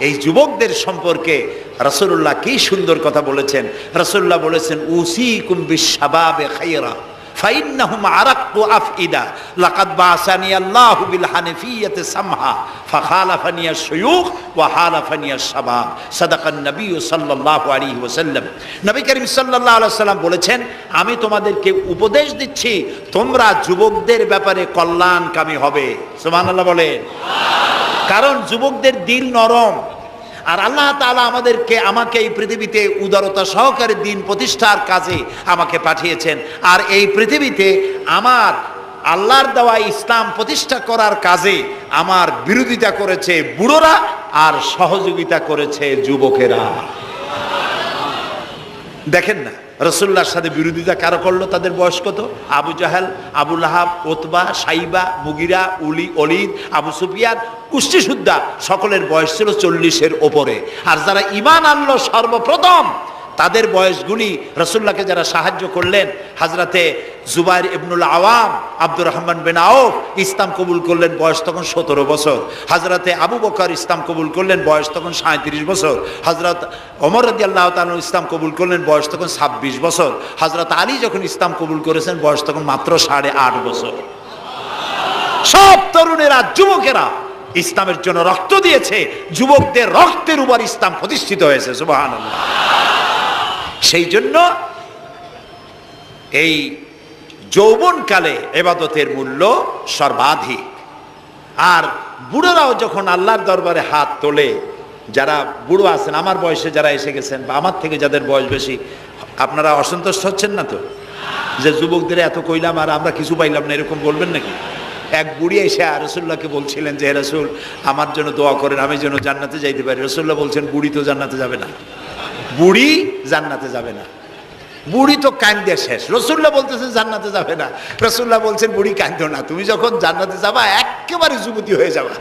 এই যুবকদের সম্পর্কে রাসূলুল্লাহ কি সুন্দর কথা বলেছেন। রাসূলুল্লাহ বলেছেন, উসিকুম বিশ-শাবাবে খায়রা ফাইন্নাহুম আরাক্কু আফইদা লাকাদ বাসানি আল্লাহু বিল হানিফিয়্যাতি সামহা ফাখালাফানি আশ-শুয়ুখ ওয়া হালাফানি আশ-শাবাব। সাদাকান নবী সাল্লাল্লাহু আলাইহি ওয়াসাল্লাম। নবী করিম সাল্লাল্লাহু আলাইহি ওয়াসাল্লাম বলেছেন, আমি তোমাদেরকে উপদেশ দিচ্ছি, তোমরা যুবকদের ব্যাপারে কল্যাণকামী হবে। সুবহানাল্লাহ বলেন। কারণ যুবকদের দিল নরম, আর আল্লাহ তাআলা আমাকে এই পৃথিবীতে উদারতা সহকারে দিন প্রতিষ্ঠার কাজে আমাকে পাঠিয়েছেন। আর এই পৃথিবীতে আমার আল্লাহর দেওয়া ইসলাম প্রতিষ্ঠা করার কাজে আমার বিরোধিতা করেছে বুড়োরা, আর সহযোগিতা করেছে যুবকেরা। দেখেন না, রাসূলুল্লাহর সাথে বিরোধিতা কারা করলো? তাদের বয়স কত? আবু জাহেল, আবু লাহাব, উতবা, সাইবা, মুগিরা, ওলীদ, আবু সুফিয়ান, কুষ্টি সুদ্ধা, সকলের বয়স ছিল 40-এর ওপরে। আর যারা ঈমান আনলো সর্বপ্রথম, তাদের বয়সগুলি রাসূলুল্লাহকে যারা সাহায্য করলেন, হযরতে জুবাইর ইবনুল আওয়াম, আব্দুর রহমান বিন আউফ ইসলাম কবুল করলেন, বয়স তখন 17 বছর। হযরতে আবু বকর ইসলাম কবুল করলেন, বয়স তখন 37 বছর। হযরত ওমর রাদিয়াল্লাহু তাআলা ইসলাম কবুল করলেন, বয়স তখন 26 বছর। হযরত আলী যখন ইসলাম কবুল করেছেন, বয়স তখন মাত্র 8.5 বছর। সব তরুণেরা, যুবকেরা ইসলামের জন্য রক্ত দিয়েছে, যুবকদের রক্তের উপর ইসলাম প্রতিষ্ঠিত হয়েছে। সুবহানাল্লাহ। সেই জন্য এই যৌবনকালে ইবাদতের মূল্য সর্বাধিক। আর বুড়োরাও যখন আল্লাহর দরবারে হাত তোলে, যারা বুড়ো আছেন, আমার বয়সে যারা এসে গেছেন বা আমার থেকে যাদের বয়স বেশি, আপনারা অসন্তুষ্ট হচ্ছেন না তো যে যুবকদের এত কইলাম আর আমরা কিছু পাইলাম না, এরকম বলবেন নাকি? এক বুড়ি এসে রাসূলুল্লাহকে বলছিলেন যে, হে রাসূল, আমার জন্য দোয়া করেন, আমি যেন জান্নাতে যাইতে পারি। রাসূলুল্লাহ বলছেন, বুড়ি তো জান্নাতে যাবে না, বুড়ি জান্নাতে যাবে না, বুড়ি তো কান্দে শেষ। রাসূলুল্লাহ বলতেছেন জান্নাতে যাবে না, রাসূলুল্লাহ বলছেন বুড়ি কান্দো না, তুমি যখন জান্নাতে যাবা একেবারে যুবতী হয়ে যাবা,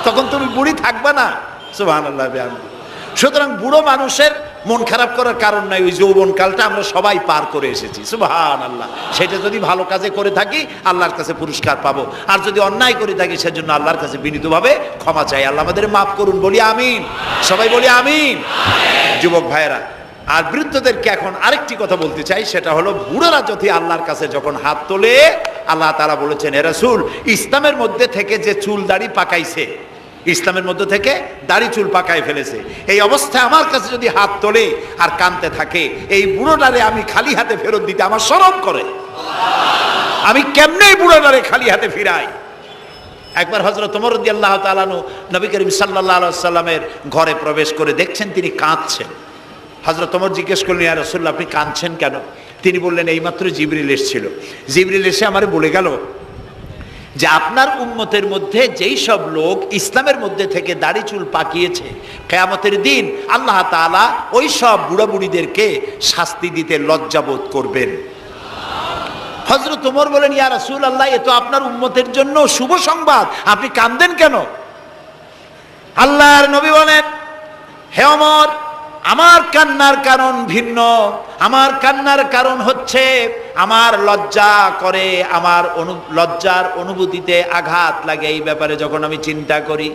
তখন তুমি বুড়ি থাকবা না। সুবহানাল্লাহ। সুতরাং বুড়ো মানুষের মন খারাপ করার কারণ নাই, ওই যৌবনকালটা আমরা সবাই পার করে এসেছি। সুবহানাল্লাহ। সেটা যদি ভালো কাজে করে থাকি আল্লাহর কাছে পুরস্কার পাবো, আর যদি অন্যায় করে থাকি সেজন্য আল্লাহর কাছে বিনীতভাবে ক্ষমা চাই। আল্লাহ আমাদের মাফ করুন, বলি আমিন, সবাই বলি আমিন। যুবক ভাইয়েরা আর বৃদ্ধদেরকে এখন আরেকটি কথা বলতে চাই, সেটা হলো বুড়োরা যদি আল্লাহর কাছে যখন হাত তোলে, আল্লাহ তাআলা বলেছেন, হে রাসূল, ইসলামের মধ্যে থেকে যে চুল দাড়ি পাকাইছে, ইসলামের মধ্যে থেকে দাড়ি চুল পাকায় ফেলেছে, এই অবস্থায় আমার কাছে যদি হাত তোলে আর কাঁদতে থাকে, এই বুড়োটারে আমি খালি হাতে ফেরত দিতে আমার শরম করে। আমি কেমনে বুড়োটারে খালি হাতে ফিরাই? একবার হযরত ওমর রাদিয়াল্লাহু তাআলা আনহু নবী করিম সাল্লাল্লাহু আলাইহি ওয়াসাল্লামের ঘরে প্রবেশ করে দেখছেন তিনি কাঁদছেন। হযরত ওমর জিজ্ঞেস করলেন, ইয়া রাসূলুল্লাহ, আপনি কাঁদছেন কেন? তিনি বললেন, এইমাত্র জিবরিল এসেছিল, জিবরিল এসে আমারে বলে গেল যে আপনার উম্মতের মধ্যে যেই সব লোক ইসলামের মধ্যে থেকে দাড়ি চুল পাকিয়েছে, কিয়ামতের দিন আল্লাহ তাআলা ওই সব বুড়া বুড়িদেরকে শাস্তি দিতে লজ্জাবোধ করবেন। হযরত ওমর বলেন, ইয়া রাসূলুল্লাহ, এ তো আপনার উম্মতের জন্য শুভ সংবাদ, আপনি কাঁদেন কেন? আল্লাহর নবী বলেন, হে ওমর, আমার কান্নার কারণ ভিন্ন। আমার কান্নার কারণ হচ্ছে আমার লজ্জা করে, আমার লজ্জার অনুভূতিতে আঘাত লাগে এই ব্যাপারে যখন আমি চিন্তা করি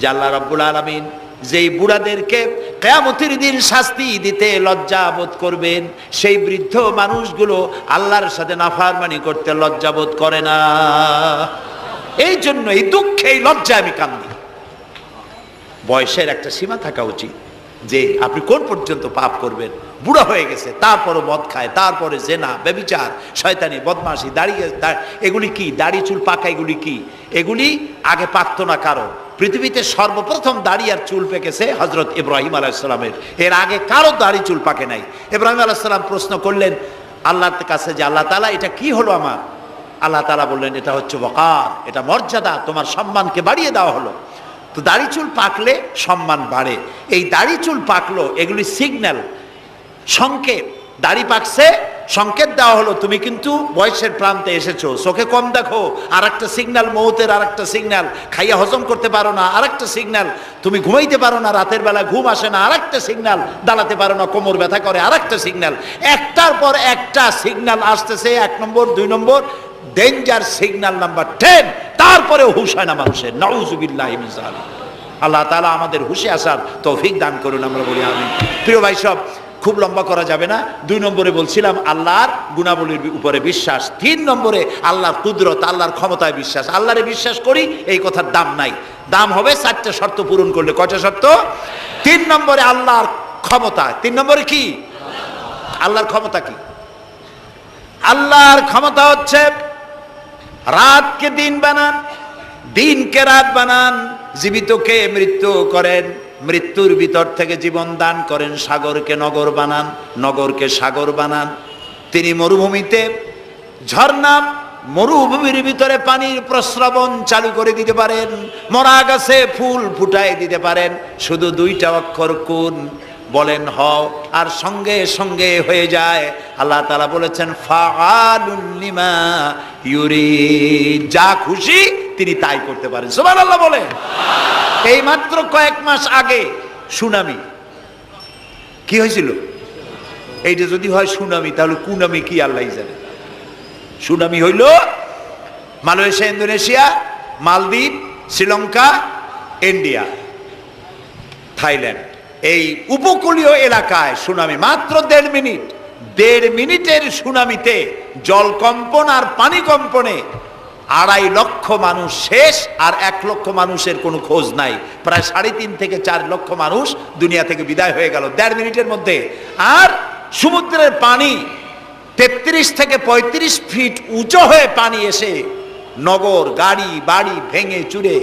যে আল্লাহ রাব্বুল আলামিন যেই বুড়াদেরকে কিয়ামতের দিন শাস্তি দিতে লজ্জা বোধ করবেন, সেই বৃদ্ধ মানুষগুলো আল্লাহর সাথে নাফরমানি করতে লজ্জা বোধ করে না। এই জন্য এই দুঃখে, এই লজ্জায় আমি কান্দি। বয়সের একটা সীমা থাকা উচিত যে আপনি কোন পর্যন্ত পাপ করবেন। বুড়া হয়ে গেছে, তারপরও মদ খায়, তারপরে জেনা, ব্যভিচার, শয়তানি, বদমাশি, দাঁড়িয়ে এগুলি কি? দাড়ি চুল পাকা এগুলি কি? এগুলি আগে পাকতো না কারো। পৃথিবীতে সর্বপ্রথম দাড়ি আর চুল পেকেছে হযরত ইব্রাহিম আলাইহিস সালামের, এর আগে কারো দাড়ি চুল পাকে নাই। ইব্রাহিম আলাইহিস সালাম প্রশ্ন করলেন আল্লাহর কাছে যে আল্লাহ তাআলা, এটা কি হলো আমার? আল্লাহ তাআলা বললেন, এটা হচ্ছে ওয়াকার, এটা মর্যাদা, তোমার সম্মানকে বাড়িয়ে দেওয়া হলো। তো দাড়ি চুল পাকলে সম্মান বাড়ে। এই দাড়ি চুল পাকলো, এগুলি সিগন্যাল, সংকেত। দাড়ি পাকছে, সংকেত দেওয়া হলো তুমি কিন্তু বয়সের প্রান্তে এসেছো। চোখে কম দেখো, আর একটা সিগন্যাল, মৌতের আর একটা সিগন্যাল। খাইয়া হজম করতে পারো না, আর একটা সিগন্যাল। তুমি ঘুমাইতে পারো না, রাতের বেলা ঘুম আসে না, আর একটা সিগন্যাল। দাঁড়াতে পারো না, কোমর ব্যথা করে, আর একটা সিগন্যাল। একটার পর একটা সিগন্যাল আসতেছে, 1 নম্বর, 2 নম্বর, ডেঞ্জার সিগন্যাল নাম্বার 10। তারপরে হুশ হয় না মানুষের। নাউযুবিল্লাহি মিন যালিক। আল্লাহ তাআলা আমাদের হুশে আসার তৌফিক দান করুন, আমরা বলি আমিন। প্রিয় ভাই সব, খুব লম্বা করা যাবে না। 2 নম্বরে বলছিলাম আল্লাহর গুণাবলীর উপরে বিশ্বাস। 3 নম্বরে আল্লাহর কুদরত, আল্লাহর ক্ষমতায় বিশ্বাস। আল্লাহরে বিশ্বাস করি, এই কথার দাম নাই। দাম হবে 4টা শর্ত পূরণ করলে। কয়টা শর্ত? 3 নম্বরে আল্লাহর ক্ষমতা। 3 নম্বরে কি? আল্লাহর ক্ষমতা কি? আল্লাহর ক্ষমতা হচ্ছে রাতকে দিন বানান, দিনকে রাত বানান, জীবিতকে মৃত্যু করেন, মৃত্যুর ভিতর থেকে জীবন দান করেন, সাগরকে নগর বানান, নগরকে সাগর বানান। তিনি মরুভূমিতে ঝর্ণা, মরুভূমির ভিতরে পানির প্রস্রবণ চালু করে দিতে পারেন, মরা গাছে ফুল ফুটাই দিতে পারেন। শুধু 2টা অক্ষর কুন বলেন হও, আর সঙ্গে সঙ্গে হয়ে যায়। আল্লাহ তাআলা বলেছেন ফাআলুন লিমা ইউরিদ, যা খুশি তিনি তাই করতে পারেন। সুবহানাল্লাহ বলেন। এই মাত্র কয়েক মাস আগে সুনামি কি হয়েছিল? এইটা যদি হয় সুনামি, তাহলে কুনামি কি আল্লাহই জানে। সুনামি হইল মালয়েশিয়া, ইন্দোনেশিয়া, মালদ্বীপ, শ্রীলঙ্কা, ইন্ডিয়া, থাইল্যান্ড, এই উপকূলীয় এলাকায় সুনামি। মাত্র 1.5 মিনিটের সুনামিতে জলকম্পন আর পানি কম্পনে 2.5 লক্ষ মানুষ শেষ, আর 1 লক্ষ মানুষের কোনো খোঁজ নাই। প্রায় 3.5 থেকে 4 লক্ষ মানুষ দুনিয়া থেকে বিদায় হয়ে গেল 1.5 মিনিটের মধ্যে। আর সমুদ্রের পানি 33 থেকে 35 ফিট উঁচু হয়ে পানি এসে নগর, গাড়ি বাড়ি ভেঙে চুরে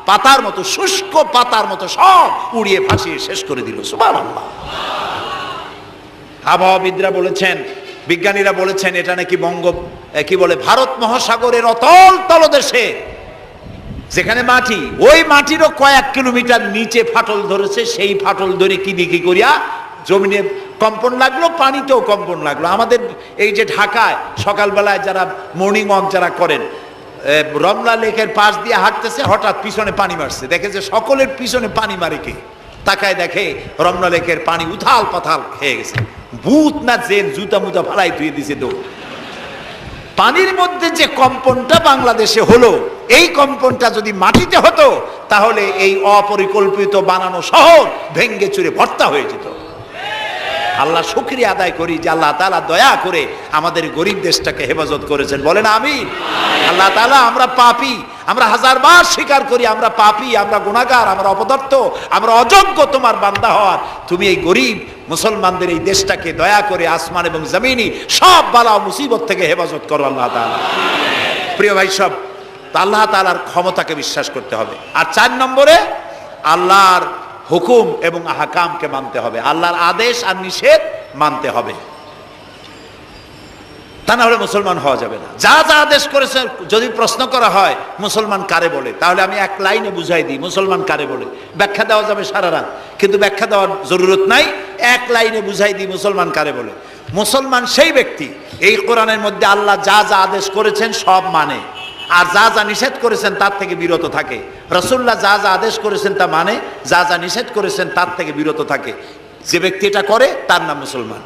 পাতার মতো, শুষ্ক পাতার মতো সব উড়িয়ে ভাসিয়ে শেষ করে দিল। সুবহানাল্লাহ। আবহাওয়াবিদরা বলেছেন, বিজ্ঞানীরা বলেছেন, এটা নাকি ভারত মহাসাগরের অতল তলদেশে যেখানে মাটি, ওই মাটিরও কয়েক কিলোমিটার নিচে ফাটল ধরেছে। সেই ফাটল ধরে কি দিকে করিয়া জমিনে কম্পন লাগলো, পানিতেও কম্পন লাগলো। আমাদের এই যে ঢাকায় সকালবেলায় যারা মর্নিং ওয়াক যারা করেন, রমনা লেকের পাশ দিয়ে হাঁটতেছে, হঠাৎ পিছনে পানি মারছে, দেখে যে সকলের পিছনে পানি মারে কে, তাকায় দেখে রমনা লেকের পানি উথাল পাথাল খেয়ে গেছে। ভূত না জেন জুতা মুতা ফালাই ধুয়ে দিছে দৌড়। পানির মধ্যে যে কম্পনটা বাংলাদেশে হলো, এই কম্পনটা যদি মাটিতে হতো তাহলে এই অপরিকল্পিত বানানো শহর ভেঙ্গে চুরে ভর্তা হয়ে যেত। আল্লাহ শুকরিয়া আদায় করি যে আল্লাহ তাআলা দয়া করে আমাদের গরিব দেশটাকে হেফাজত করেছেন। বলেন আমিন। আল্লাহ তাআলা, আমরা পাপী, আমরা হাজারবার স্বীকার করি আমরা পাপী, আমরা গুনাহগার, আমরা অপদার্থ, আমরা অযোগ্য তোমার বান্দা হওয়ার। তুমি এই গরিব মুসলমানদের এই দেশটাকে দয়া করে আসমান এবং জমিনি সব বালা ও মুসিবত থেকে হেফাজত করো আল্লাহ তাআলা। প্রিয় ভাই সব, আল্লাহ তাআলার ক্ষমতাকে বিশ্বাস করতে হবে। আর 4 নম্বরে আল্লাহর হুকুম এবং আহকামকে মানতে হবে, আল্লাহর আদেশ আর নিষেধ মানতে হবে, তা না হলে মুসলমান হওয়া যাবে না। যা যা আদেশ করেছে, যদি প্রশ্ন করা হয় মুসলমান কারে বলে, তাহলে আমি এক লাইনে বুঝাই দিই মুসলমান কারে বলে। ব্যাখ্যা দেওয়া যাবে সারা রাত, কিন্তু ব্যাখ্যা দেওয়ার জরুরত নাই, এক লাইনে বুঝাই দিই মুসলমান কারে বলে। মুসলমান সেই ব্যক্তি এই কোরআনের মধ্যে আল্লাহ যা যা আদেশ করেছেন সব মানে, আর যা যা নিষেধ করেছেন তার থেকে বিরত থাকে। রাসূলুল্লাহ যা যা আদেশ করেছেন তা মানে, যা যা নিষেধ করেছেন তার থেকে বিরত থাকে। যে ব্যক্তি এটা করে তার নাম মুসলমান।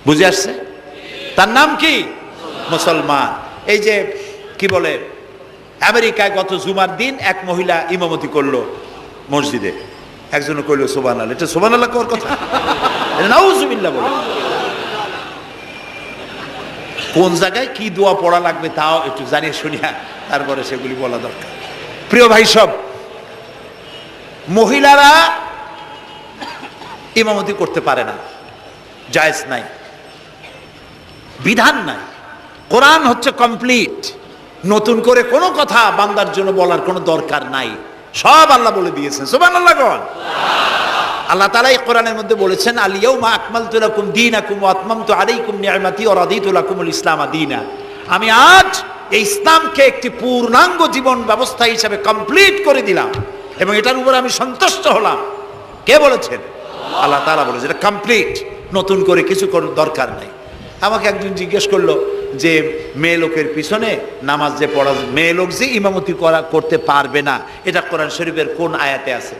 বুঝে আসছে? তার নাম কি? মুসলমান। এই যে কি বলে, আমেরিকায় গত জুমার দিন এক মহিলা ইমামতি করলো মসজিদে, একজনে কইল সুবহানাল্লাহ। এটা সুবহানাল্লাহ কওয়ার কথা? নাউজুবিল্লাহ বলে। কোন জায়গায় কি দোয়া পড়া লাগবে তাও একটু জানিয়ে শুনিয়া তারপরে সেগুলি বলা দরকার। প্রিয় ভাই সব, মহিলারা ইমামতি করতে পারে না, জায়েজ নাই, বিধান নাই। কোরআন হচ্ছে কমপ্লিট, নতুন করে কোনো কথা বান্দার জন্য বলার কোনো দরকার নাই, সব আল্লাহ বলে দিয়েছেন। সুবহানাল্লাহ কোন আল্লাহ তাআলা এই কোরআনের মধ্যে বলেছেন, আল ইয়াউমা আকমালতু লাকুম দীনাকুম ওয়া আতমামতু আলাইকুম নি'মাতি ওয়া রাদিতু লাকুমুল ইসলাম দীনা। আমি আজ এই ইসলামকে একটি পূর্ণাঙ্গ জীবন ব্যবস্থা হিসেবে কমপ্লিট করে দিলাম এবং এটার উপর আমি সন্তুষ্ট হলাম। কে বলেছেন? আল্লাহ তাআলা বলেছেন এটা কমপ্লিট, নতুন করে কিছু করার দরকার নাই। আমাকে একজন জিজ্ঞেস করলো যে মেয়ে লোকের পিছনে নামাজ যে পড়া, মেয়ে লোক যে ইমামতি করতে পারবে না, এটা কোরআন শরীফের কোন আয়াতে আছে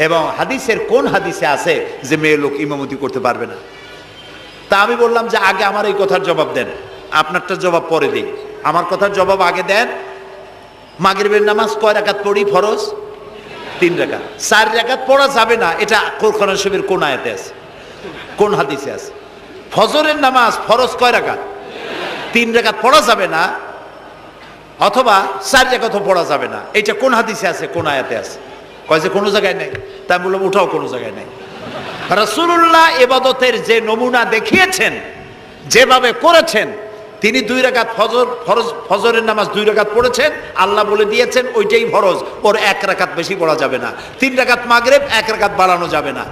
এবং হাদিসের কোন হাদিসে আছে যে মেয়ে লোক ইমামতি করতে পারবে না? তা আমি বললাম যে আগে আমার এই কথার জবাব দেন, আপনারটা জবাব পরে দিই। আমার কথার জবাব আগে দেন। মাগরিবের নামাজ কয় রাকাত পড়ি? ফরজ 3 রাকাত। 4 রাকাত পড়া যাবে না, এটা কোরআন শরীফের কোন আয়াতে আছে, কোন হাদিসে আছে? ফজরের নামাজ ফরজ কয় রাকাত? 3 রাকাত পড়া যাবে না, অথবা 4 রাকাতও পড়া যাবে না, এটা কোন হাদিসে আছে, কোন আয়াতে আছে? কয় যে কোনো জায়গায় নেই। তাই বললাম ওটাও কোনো জায়গায় নেই। রাসূলুল্লাহ ইবাদতের যে নমুনা দেখিয়েছেন, যেভাবে করেছেন, তিনি 2 রাকাত ফজরের নামাজ 2 রাকাত পড়েছেন, আল্লাহ বলে দিয়েছেন ওইটাই ফরজ, ওর 1 রাকাত বেশি পড়া যাবে না। 3 রাকাত মাগরিব, 1 রাকাত বাড়ানো যাবে না।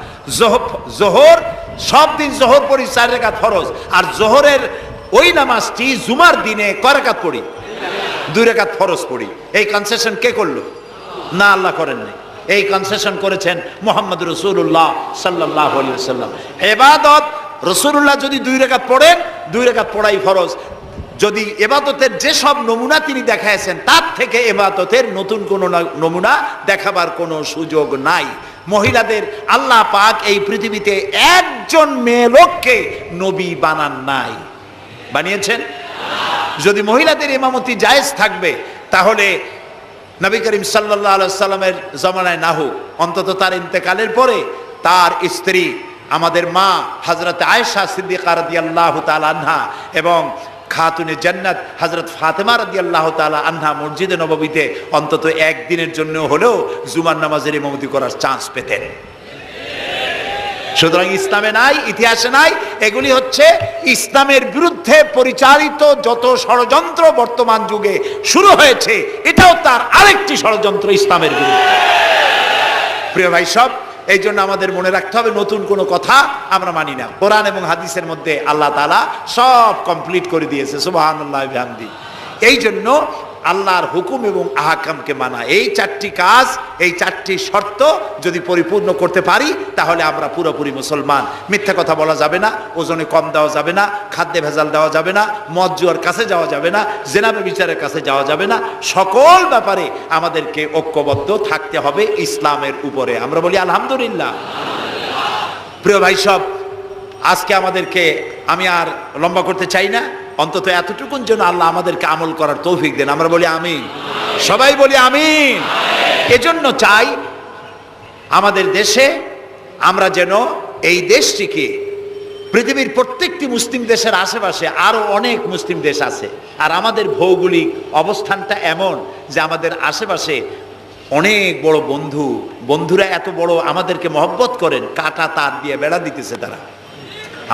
জোহর সব দিন জোহর পড়ি 4 রাকাত ফরজ, আর জোহরের ওই নামাজটি জুমার দিনে কয় রাকাত পড়ি? 2 রাকাত ফরজ পড়ি। এই কনসেশন কে করলো? না, আল্লাহ করেননি। এই কনসেশন করেছেন মুহাম্মদ রাসূলুল্লাহ সাল্লাল্লাহু আলাইহি ওয়াসাল্লাম। ইবাদত রাসূলুল্লাহ যদি 2 রাকাত পড়েন, 2 রাকাত পড়াই ফরজ। যদি ইবাদতের যে সব নমুনা তিনি দেখাইছেন তার থেকে ইবাদতের নতুন কোনো নমুনা দেখাবার কোনো সুযোগ নাই। মহিলাদের আল্লাহ পাক এই পৃথিবীতে একজন মেয়ে লোককে নবী বানান নাই, বানিয়েছেন? যদি মহিলাদের ইমামতি জায়েজ থাকবে তাহলে নবী করিম সাল্লাল্লাহু আলাইহি সাল্লামের জামানায় না হোক, অন্তত তার ইন্তেকালের পরে তার স্ত্রী আমাদের মা হযরত আয়েশা সিদ্দিকা রাদিয়াল্লাহু তাআলা আনহা এবং খাতুনে জান্নাত হযরত ফাতেমা রাদিয়াল্লাহু তাআলা আনহা মসজিদে নববীতে অন্তত একদিনের জন্য হলেও জুমার নামাজের ইমামতি করার চান্স পেতেন। সুতরাং ইসলামে নাই, ইতিহাসে নাই, এগুলি হচ্ছে ইসলামের বিরুদ্ধে পরিচালিত যত ষড়যন্ত্র বর্তমান যুগে শুরু হয়েছে, এটাও তার আরেকটি ষড়যন্ত্র ইসলামের বিরুদ্ধে। প্রিয় ভাই সব, এই জন্য আমাদের মনে রাখতে হবে নতুন কোনো কথা আমরা মানি না। কোরআন এবং হাদিসের মধ্যে আল্লাহ তাআলা সব কমপ্লিট করে দিয়েছে, সুবহানাল্লাহি ওয়া বিহামদিহি। এই জন্য আল্লাহর হুকুম এবং আহকামকে মানা, এই চারটি কাজ, এই চারটি শর্ত যদি পরিপূর্ণ করতে পারি তাহলে আমরা পুরোপুরি মুসলমান। মিথ্যা কথা বলা যাবে না, ওজনে কম দেওয়া যাবে না, খাদ্যে ভেজাল দেওয়া যাবে না, মদ জুয়ার কাছে যাওয়া যাবে না, জেনা ব্যভিচারের কাছে যাওয়া যাবে না। সকল ব্যাপারে আমাদেরকে ঐক্যবদ্ধ থাকতে হবে ইসলামের উপরে। আমরা বলি আলহামদুলিল্লাহ। প্রিয় ভাই সব, আজকে আমাদেরকে, আমি আর লম্বা করতে চাই না, অন্তত এতটুকুন যেন আল্লাহ আমাদেরকে আমল করার তৌফিক দেন। আমরা বলি আমিন, সবাই বলি আমিন। এজন্য চাই আমাদের দেশে আমরা যেন এই দেশটিকে, পৃথিবীর প্রত্যেকটি মুসলিম দেশের আশেপাশে আরো অনেক মুসলিম দেশ আছে, আর আমাদের ভৌগোলিক অবস্থানটা এমন যে আমাদের আশেপাশে অনেক বড় বন্ধুরা এত বড় আমাদেরকে মহব্বত করেন, কাটা তার দিয়ে বেড়া দিতেছে, তারা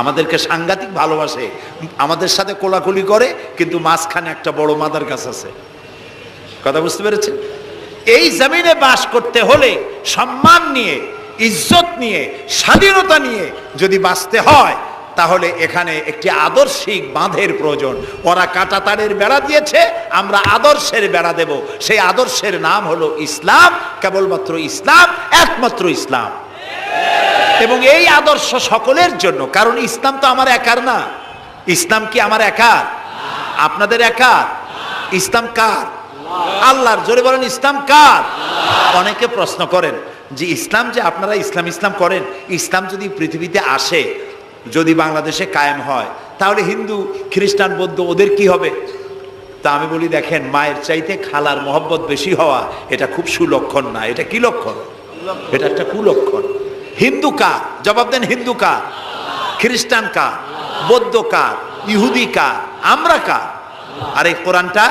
আমাদেরকে সাংঘাতিক ভালোবাসে, আমাদের সাথে কোলাকুলি করে, কিন্তু মাঝখানে একটা বড় মাদার গাছ আছে। কথা বুঝতে পেরেছেন? এই জমিনে বাস করতে হলে সম্মান নিয়ে, ইজ্জত নিয়ে, স্বাধীনতা নিয়ে যদি বাঁচতে হয় তাহলে এখানে একটি আদর্শিক বাঁধের প্রয়োজন। ওরা কাঁটা তারের বেড়া দিয়েছে, আমরা আদর্শের বেড়া দেব। সেই আদর্শের নাম হলো ইসলাম, কেবলমাত্র ইসলাম, একমাত্র ইসলাম। এবং এই আদর্শ সকলের জন্য, কারণ ইসলাম তো আমার একার না। ইসলাম কি আমার একার? আপনাদের একার? ইসলাম কার? আল্লাহর। জোরে বলেন, ইসলাম কার? অনেকে প্রশ্ন করেন যে ইসলাম যে আপনারা ইসলাম করেন, ইসলাম যদি পৃথিবীতে আসে, যদি বাংলাদেশে কায়েম হয়, তাহলে হিন্দু, খ্রিস্টান, বৌদ্ধ ওদের কি হবে? তা আমি বলি, দেখেন, মায়ের চাইতে খালার মহব্বত বেশি হওয়া এটা খুব সুলক্ষণ না। এটা কি লক্ষণ? এটা একটা কুলক্ষণ। হিন্দু কার? জবাব দেন, হিন্দু কার? খ্রিস্টান কার? বৌদ্ধ কার? ইহুদি কার? আমরা কার? আর এই কোরআনটা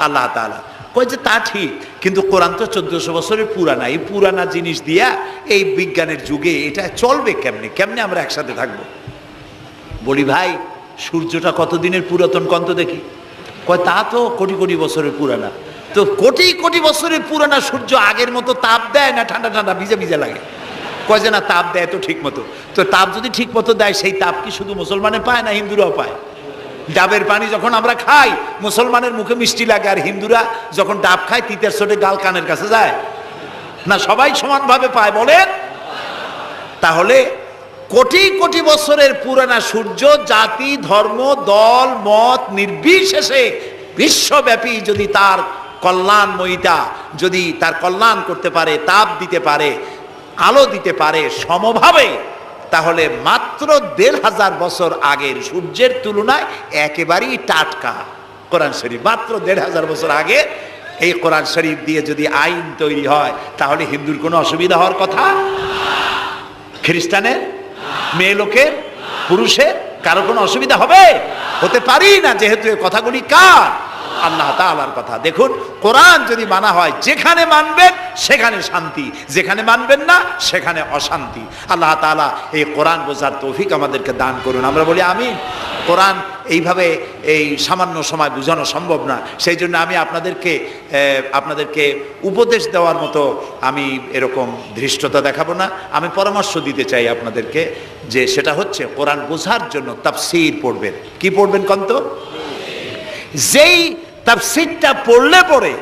আল্লাহ তাআলা। কই যে তা ঠিক, কিন্তু কোরআন তো 1400 বছরের পুরানা। এই পুরানা জিনিস দিয়া এই বিজ্ঞানের যুগে এটা চলবে কেমনে? কেমনে আমরা একসাথে থাকবো? বলি ভাই, সূর্যটা কতদিনের পুরাতন কন্ত দেখি? কয় তা তো কোটি কোটি বছরের পুরানা। তো কোটি কোটি বছরের পুরানা সূর্য আগের মতো তাপ দেয় না ঠান্ডা ঠান্ডা ভিজে ভিজে লাগে? কয় যে না, তাপ দেয় তো ঠিক মতো। তো তাপ যদি ঠিক মতো দেয়, সেই তাপ কি শুধু মুসলমানে পায় না হিন্দুরাও পায়? ডাবের পানি যখন আমরা খাই, মুসলমানের মুখে মিষ্টি লাগে, আর হিন্দুরা যখন ডাব খায় তিতের চোটে গাল কানের কাছে যায় না? সবাই সমানভাবে পায়, বলেন? তাহলে কোটি কোটি বছরের পুরানা সূর্য জাতি, ধর্ম, দল, মত নির্বিশেষে বিশ্বব্যাপী যদি তার কল্যাণময়িতা, যদি তার কল্যাণ করতে পারে, তাপ দিতে পারে, আলো দিতে পারে সমভাবে, তাহলে মাত্র 1500 বছর আগের সূর্যের তুলনায় একেবারেই টাটকা কোরআন শরীফ। মাত্র 1500 বছর আগে এই কোরআন শরীফ দিয়ে যদি আইন তৈরি হয়, তাহলে হিন্দুর কোনো অসুবিধা হওয়ার কথা? খ্রিস্টানের, মেয়ে লোকের, পুরুষের, কারো কোনো অসুবিধা হবে? হতে পারি না, যেহেতু এই কথাগুলি কার? আল্লাহ তাআলার কথা। দেখুন, কোরআন যদি মানা হয়, যেখানে মানবেন সেখানে শান্তি, যেখানে মানবেন না সেখানে অশান্তি। আল্লাহ তাআলা এই কোরআন বোঝার তৌফিক আমাদেরকে দান করুন। আমরা বলি আমিন। কোরআন এইভাবে এই সামান্য সময় বোঝানো সম্ভব না, সেই জন্য আমি আপনাদেরকে উপদেশ দেওয়ার মতো আমি এরকম ধৃষ্টতা দেখাবো না। আমি পরামর্শ দিতে চাই আপনাদেরকে, যে সেটা হচ্ছে কোরআন বোঝার জন্য তাফসীর পড়বেন। কি পড়বেন কন্ত? যেই তাফসীরটা পড়লে পরে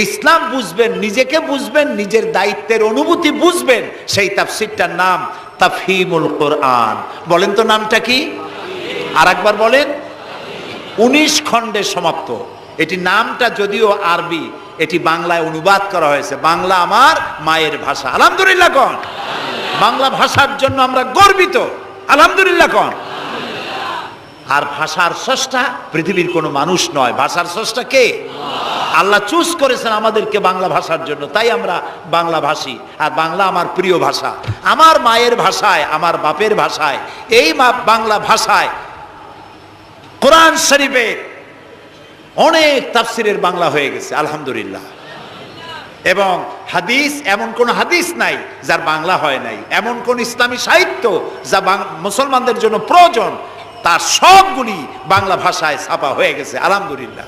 ইসলাম বুঝবেন, নিজেকে বুঝবেন, নিজের দায়িত্বের অনুভূতি বুঝবেন, সেই তাফসীরটার নাম তাফহিমুল কোরআন। বলেন তো নামটা কি? আর একবার বলেন। 19 খণ্ডে সমাপ্ত। এটি নামটা যদিও আরবি, এটি বাংলায় অনুবাদ করা হয়েছে। বাংলা আমার মায়ের ভাষা, আলহামদুলিল্লাহ কন। বাংলা ভাষার জন্য আমরা গর্বিত, আলহামদুলিল্লাহ কন। আর ভাষার স্রষ্টা পৃথিবীর কোনো মানুষ নয়, ভাষার স্রষ্টা কে? আল্লাহ চুজ করেছেন আমাদেরকে বাংলা ভাষার জন্য, তাই আমরা বাংলা ভাষী। আর বাংলা আমার প্রিয় ভাষা, আমার মায়ের ভাষায়, আমার বাপের ভাষায়, এই বাংলা ভাষায় কোরআন শরীফে অনেক তাফসিরের বাংলা হয়ে গেছে, আলহামদুলিল্লাহ। এবং হাদিস, এমন কোন হাদিস নাই যার বাংলা হয় নাই, এমন কোন ইসলামী সাহিত্য সাহিত্য যা মুসলমানদের জন্য প্রয়োজন তার সবগুলি বাংলা ভাষায় ছাপা হয়ে গেছে আলহামদুলিল্লাহ।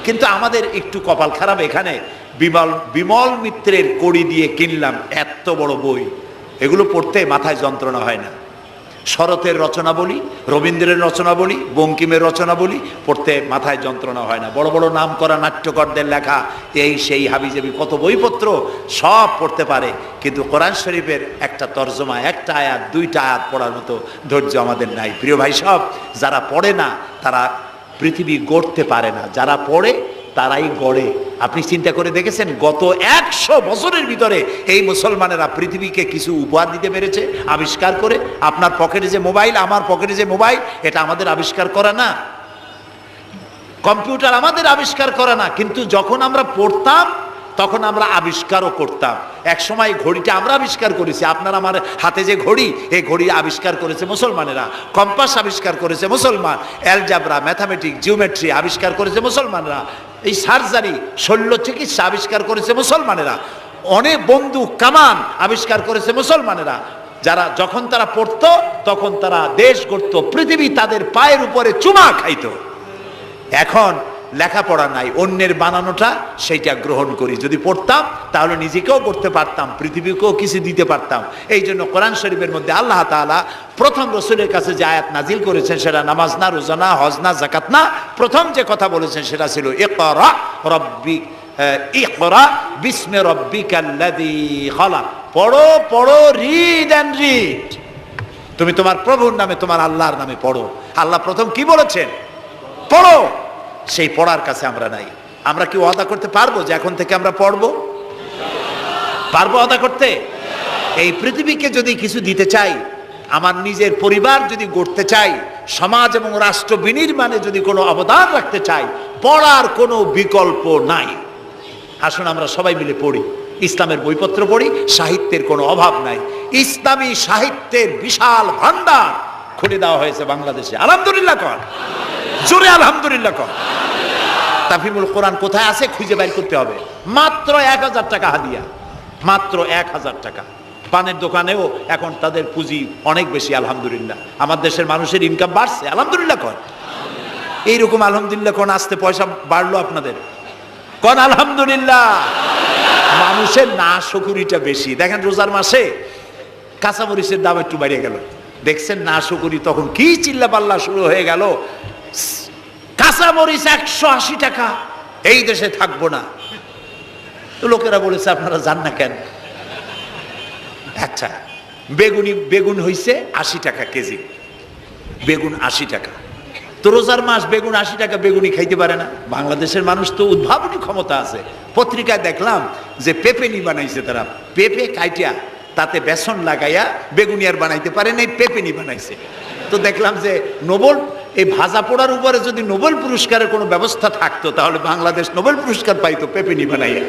কিন্তু আমাদের একটু কপাল খারাপ, এখানে বিমল মিত্রের কড়ি দিয়ে কিনলাম এত বড় বই, এগুলো পড়তে মাথায় যন্ত্রণা হয় না। শরতের রচনাবলী, রবীন্দ্রের রচনাবলী, বঙ্কিমের রচনাবলী পড়তে মাথায় যন্ত্রণা হয় না। বড় বড় নাম করা নাট্যকারদের লেখা এই সেই হাবিজাবি কত বইপত্র সব পড়তে পারে, কিন্তু কোরআন শরীফের একটা তর্জমা, একটা আয়াত, দুইটা আয়াত পড়ার মতো ধৈর্য আমাদের নাই। প্রিয় ভাই সব, যারা পড়ে না তারা পৃথিবী গড়তে পারে না, যারা পড়ে তারাই গড়ে। আপনি চিন্তা করে দেখেছেন গত 100 বছরের ভিতরে এই মুসলমানেরা পৃথিবীকে কিছু উপহার দিতে পেরেছে আবিষ্কার করে? আপনার পকেটে যে মোবাইল, আমার পকেটে যে মোবাইল, এটা আমাদের আবিষ্কার করা না? কম্পিউটার আমাদের আবিষ্কার করা না? কিন্তু যখন আমরা পড়তাম তখন আমরা আবিষ্কারও করতাম। এক সময় ঘড়িটা আমরা আবিষ্কার করেছি, আপনার আমার হাতে যে ঘড়ি, এই ঘড়ি আবিষ্কার করেছে মুসলমানেরা। কম্পাস আবিষ্কার করেছে মুসলমান, অ্যালজাবরা, ম্যাথামেটিক্স, জিওমেট্রি আবিষ্কার করেছে মুসলমানরা। এই সার্জারি, শল্য চিকিৎসা আবিষ্কার করেছে মুসলমানেরা। অনেক বন্দুক, কামান আবিষ্কার করেছে মুসলমানেরা। যারা যখন তারা পড়তো তখন তারা দেশ গড়তো, পৃথিবী তাদের পায়ের উপরে চুমা খাইতো। এখন লেখাপড়া নাই, অন্যের বানানোটা সেইটা গ্রহণ করি। যদি পড়তাম তাহলে নিজেকেও করতে পারতাম, পৃথিবীকেও কিছু দিতে পারতাম। এই জন্য কোরআন শরীফের মধ্যে আল্লাহ তাআলা প্রথম রসুলের কাছে যে আয়াত নাজিল করেছেন সেটা নামাজ না, রোজা না, হজ না, যাকাত না। প্রথম যে কথা বলেছেন সেটা ছিল ইকরা বিস্মি রাব্বিকাল্লাযী খালাক। পড়ো পড়ো, রিড অ্যান্ড রিড। তুমি তোমার প্রভুর নামে, তোমার আল্লাহর নামে পড়ো। আল্লাহ প্রথম কি বলেছেন? পড়ো। সেই পড়ার কাছে আমরা নাই। আমরা কি ওয়াদা করতে পারবো যে এখন থেকে আমরা পড়বো? পারবো ওয়াদা করতে? এই পৃথিবীকে যদি কিছু দিতে চাই, আমার নিজের পরিবার যদি গড়তে চাই, সমাজ এবং রাষ্ট্র বিনির্মাণে যদি কোনো অবদান রাখতে চাই, পড়ার কোনো বিকল্প নাই। আসুন আমরা সবাই মিলে পড়ি, ইসলামের বইপত্র পড়ি, সাহিত্যের কোনো অভাব নাই। ইসলামী সাহিত্যের বিশাল ভান্ডার খুলে দেওয়া হয়েছে বাংলাদেশে। আলহামদুলিল্লাহ কর, জোরে আলহামদুলিল্লাহ কর। তাফহিমুল কোরআন কোথায় আছে খুঁজে বের করতে হবে। মাত্র 1000 টাকা হাদিয়া, মাত্র 1000 টাকা। পানের দোকানেও এখন তাদের পুঁজি অনেক বেশি আলহামদুলিল্লাহ। আমার দেশের মানুষের ইনকাম বাড়ছে আলহামদুলিল্লাহ কর। এইরকম আলহামদুলিল্লাহ কোন আসতে পয়সা বাড়লো আপনাদের? কোন আলহামদুলিল্লাহ। মানুষের না শুকরিটা বেশি। দেখেন রোজার মাসে কাঁচামরিচের দাম একটু বেড়ে গেল, দেখছেন না শুকরি, তখন কি চিল্লা পাল্লা শুরু হয়ে গেল। কাঁচামরিচ 180 টাকা, এই দেশে থাকবো না। তো লোকেরা বলেছে আপনারা যান না কেন? আচ্ছা, বেগুন হইছে 80 টাকা কেজি, বেগুন 80 টাকা। তো রোজার মাস বেগুন 80 টাকা, বেগুনি খাইতে পারে না। বাংলাদেশের মানুষ তো উদ্ভাবনী ক্ষমতা আছে। পত্রিকায় দেখলাম যে পেপেনি বানাইছে তারা, পেঁপে কাইটিয়া তাতে বেসন লাগাইয়া বেগুনিয়ার বানাইতে পারে নাই, পেপেনি বানাইছে। তো দেখলাম যে নোবেল, এই ভাজা পোড়ার উপরে যদি নোবেল পুরস্কারের কোনো ব্যবস্থা থাকতো তাহলে বাংলাদেশ নোবেল পুরস্কার পাইতো পেপেনি বানাইয়া।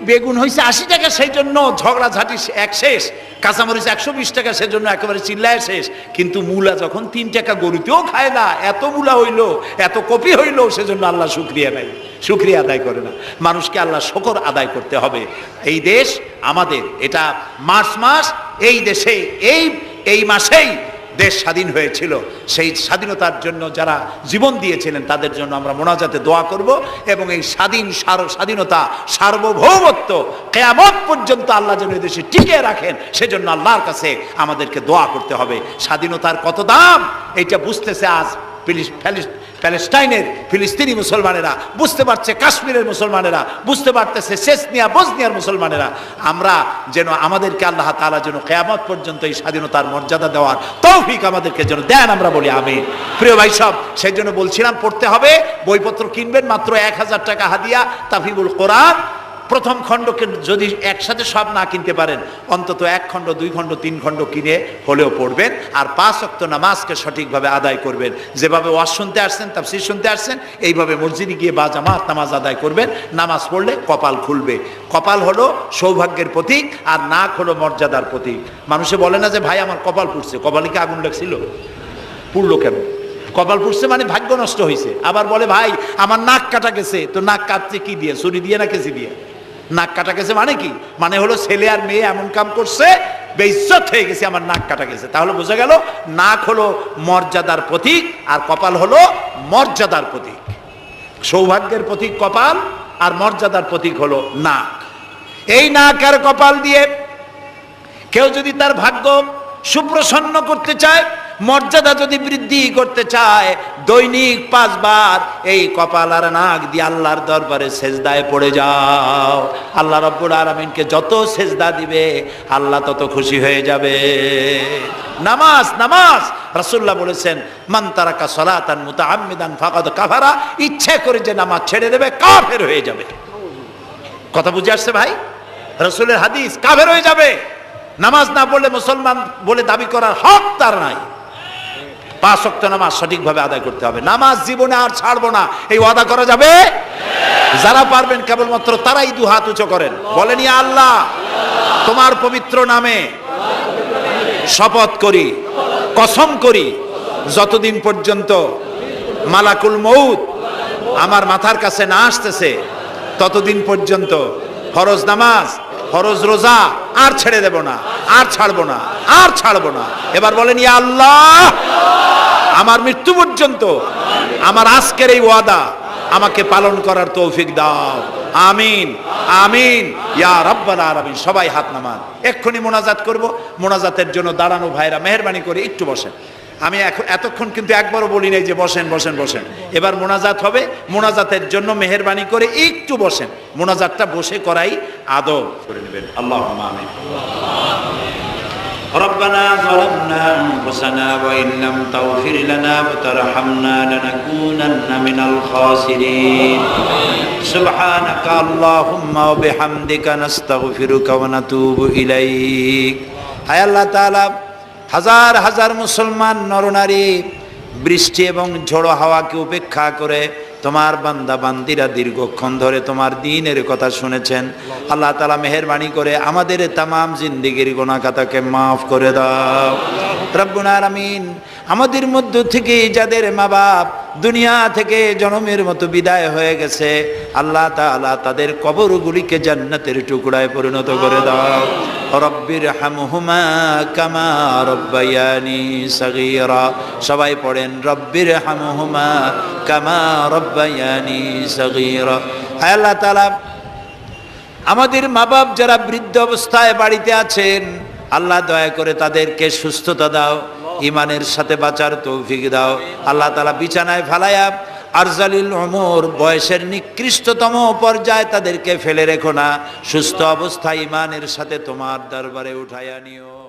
বেগুন হয়েছে 80 টাকা, সেই জন্য ঝগড়াঝাটি এক শেষ। কাঁচামরিচ 120 টাকা, সেজন্য একেবারে চিল্লায় শেষ। কিন্তু মূলা যখন 3 টাকা, গরুতেও খায় না। এত মূলা হইলো, এত কপি হইলো, সেজন্য আল্লাহ শুকরিয়া নাই, শুকরিয়া আদায় করে না। মানুষকে আল্লাহ শুকর আদায় করতে হবে। এই দেশ আমাদের, এটা মার্চ মাস, এই দেশে এই মাসেই দেশ স্বাধীন হয়েছিল। সেই স্বাধীনতার জন্য যারা জীবন দিয়েছিলেন তাদের জন্য আমরা মোনাজাতে দোয়া করব, এবং এই স্বাধীনতা, সার্বভৌমত্ব কিয়ামত পর্যন্ত আল্লাহ যেন এই দেশে টিকিয়ে রাখেন, সেজন্য আল্লাহর কাছে আমাদেরকে দোয়া করতে হবে। স্বাধীনতার কত দাম এটা বুঝতেছে আজ প্যালেস্টাইনের ফিলিস্তিনি মুসলমানেরা, বুঝতে পারছে কাশ্মীরের মুসলমানেরা, বুঝতে পারতেছে চেচনিয়া, বসনিয়ার মুসলমানেরা। আমরা যেন, আমাদেরকে আল্লাহ তাআলা যেন কিয়ামত পর্যন্ত এই স্বাধীনতার মর্যাদা দেওয়ার তৌফিক আমাদেরকে যেন দেন, আমরা বলি আমিন। প্রিয় ভাই সব, সেই জন্য বলছিলাম পড়তে হবে, বইপত্র কিনবেন, মাত্র 1000 টাকা হাদিয়া। তাফহিমুল কোরআন প্রথম খণ্ডকে যদি একসাথে সব না কিনতে পারেন, অন্তত 1 খণ্ড, 2 খণ্ড, 3 খণ্ড কিনে হলেও পড়বেন। আর 5 ওয়াক্ত নামাজকে সঠিকভাবে আদায় করবেন। যেভাবে ওয়াজ শুনতে আসছেন, তাফসীর শুনতে আসছেন, এইভাবে মসজিদে গিয়ে বা জামাত নামাজ আদায় করবেন। নামাজ পড়লে কপাল খুলবে। কপাল হলো সৌভাগ্যের প্রতীক, আর নাক হলো মর্যাদার প্রতীক। মানুষে বলে না যে ভাই আমার কপাল পুড়ছে, কপালে কি আগুন লাগছিল? পুড়লো কেন? কপাল পুড়ছে মানে ভাগ্য নষ্ট হয়েছে। আবার বলে ভাই আমার নাক কাটা গেছে, তো নাক কাটছে কি দিয়ে? ছুরি দিয়ে না কেসি দিয়ে? নাক কাটা গেছে মানে কি? মানে হলো ছেলে আর মেয়ে এমন কাম করছে বেইজ্জত হয়ে গেছি, আমার নাক কাটা গেছে। তাহলে বোঝা গেল নাক হলো মর্যাদার প্রতীক আর কপাল হলো মর্যাদার প্রতীক। সৌভাগ্যের প্রতীক কপাল আর মর্যাদার প্রতীক হলো নাক। এই নাক আর কপাল দিয়ে কেউ যদি তার ভাগ্য সুপ্রসন্ন করতে চায়, মর্যাদা যদি বৃদ্ধি করতে চায়, দৈনিক 5 বার এই কপাল আর নাক দিয়ে আল্লাহর দরবারে সেজদায় পড়ে যাও। আল্লাহ রাব্বুল আলামিনকে যত সেজদা দিবে আল্লাহ তত খুশি হয়ে যাবে। নামাজ নামাজ রাসূলুল্লাহ বলেছেন, মান তারাকা সালাতান মুতাআম্মিদান ফাকাদ কাফারা, ইচ্ছে করে যে নামাজ ছেড়ে দেবে কাফের হয়ে যাবে। কথা বুঝে আসছে ভাই? রাসূলের হাদিস, কাফের হয়ে যাবে। নামাজ না পড়লে মুসলমান বলে দাবি করার হক তার নাই। 5 ওয়াক্ত নামাজ সঠিকভাবে আদায় করতে হবে। নামাজ জীবনে আর ছাড়বো না, এই ওয়াদা করা যাবে? যারা পারবেন কেবলমাত্র তারাই 2 হাত উঁচু করেন, বলেন ইয়া আল্লাহ, তোমার পবিত্র নামে শপথ করি, কসম করি, যতদিন পর্যন্ত মালাকুল মউত আমার মাথার কাছে না আসতেছে ততদিন পর্যন্ত ফরজ নামাজ, ফরজ রোজা আর ছেড়ে দেব না, আর ছাড়বো না, আর ছাড়বো না। এবার বলেন ইয়া আল্লাহ, আমার মৃত্যু পর্যন্ত আমার আজকের এই ওয়াদা আমাকে পালন করার তৌফিক দাও। আমিন আমিন ইয়া রাব্বাল আলামিন। সবাই হাত নামান, এক্ষুনি মোনাজাত করব। মোনাজাতের জন্য দাঁড়ানো ভাইরা মেহেরবানি করে একটু বসেন। আমি এতক্ষণ কিন্তু একবারও বলি নাই যে বসেন বসেন বসেন। এবার মোনাজাত হবে, মোনাজাতের জন্য মেহেরবানি করে একটু বসেন। মোনাজাতটা বসে করাই আদব করে নেবেন। আল্লাহুম্মা আমিন। ربنا ظلمنا أنفسنا وإن لم تغفر لنا وترحمنا لنكونن من الخاسرين سبحانك اللهم وبحمدك نستغفرك ونتوب إليك। হায় আল্লাহ তাআলা, হাজার হাজার মুসলমান নরনারী বৃষ্টি এবং ঝোড়ো হাওয়াকে উপেক্ষা করে তোমার বান্দা বান্দিরা দীর্ঘক্ষণ ধরে তোমার দ্বীনের কথা শুনেছেন। আল্লাহ তাআলা মেহেরবানি করে আমাদের তামাম জিন্দেগির গুনাহ খাতাকে মাফ করে দাও রব্বুল আলামিন। আমাদের মধ্য থেকে যাদের মা বাপ দুনিয়া থেকে জনমের মতো বিদায় হয়ে গেছে, আল্লাহ তাআলা তাদের কবরগুলিকে জান্নাতের টুকরায় পরিণত করে দাও। রব্বির হামহুমা কামা রব্বায়ানি সগীরা। সবাই পড়েন রব্বির হামহুমা কামা রব্বায়ানি সগীরা। হায় আল্লাহ তাআলা, আমাদের মা বাপ যারা বৃদ্ধ অবস্থায় বাড়িতে আছেন, আল্লাহ দয়া করে তাদেরকে সুস্থতা দাও, ইমানের সাথে বাঁচার তৌফিক দাও। আল্লাহ তাআলা বিছানায় ফালায়া আরজালিল উমর, বয়সের নিকৃষ্টতম পর্যায়ে তাদেরকে ফেলে রেখো না, সুস্থ অবস্থায় ইমানের সাথে তোমার দরবারে উঠাইয়া নিও।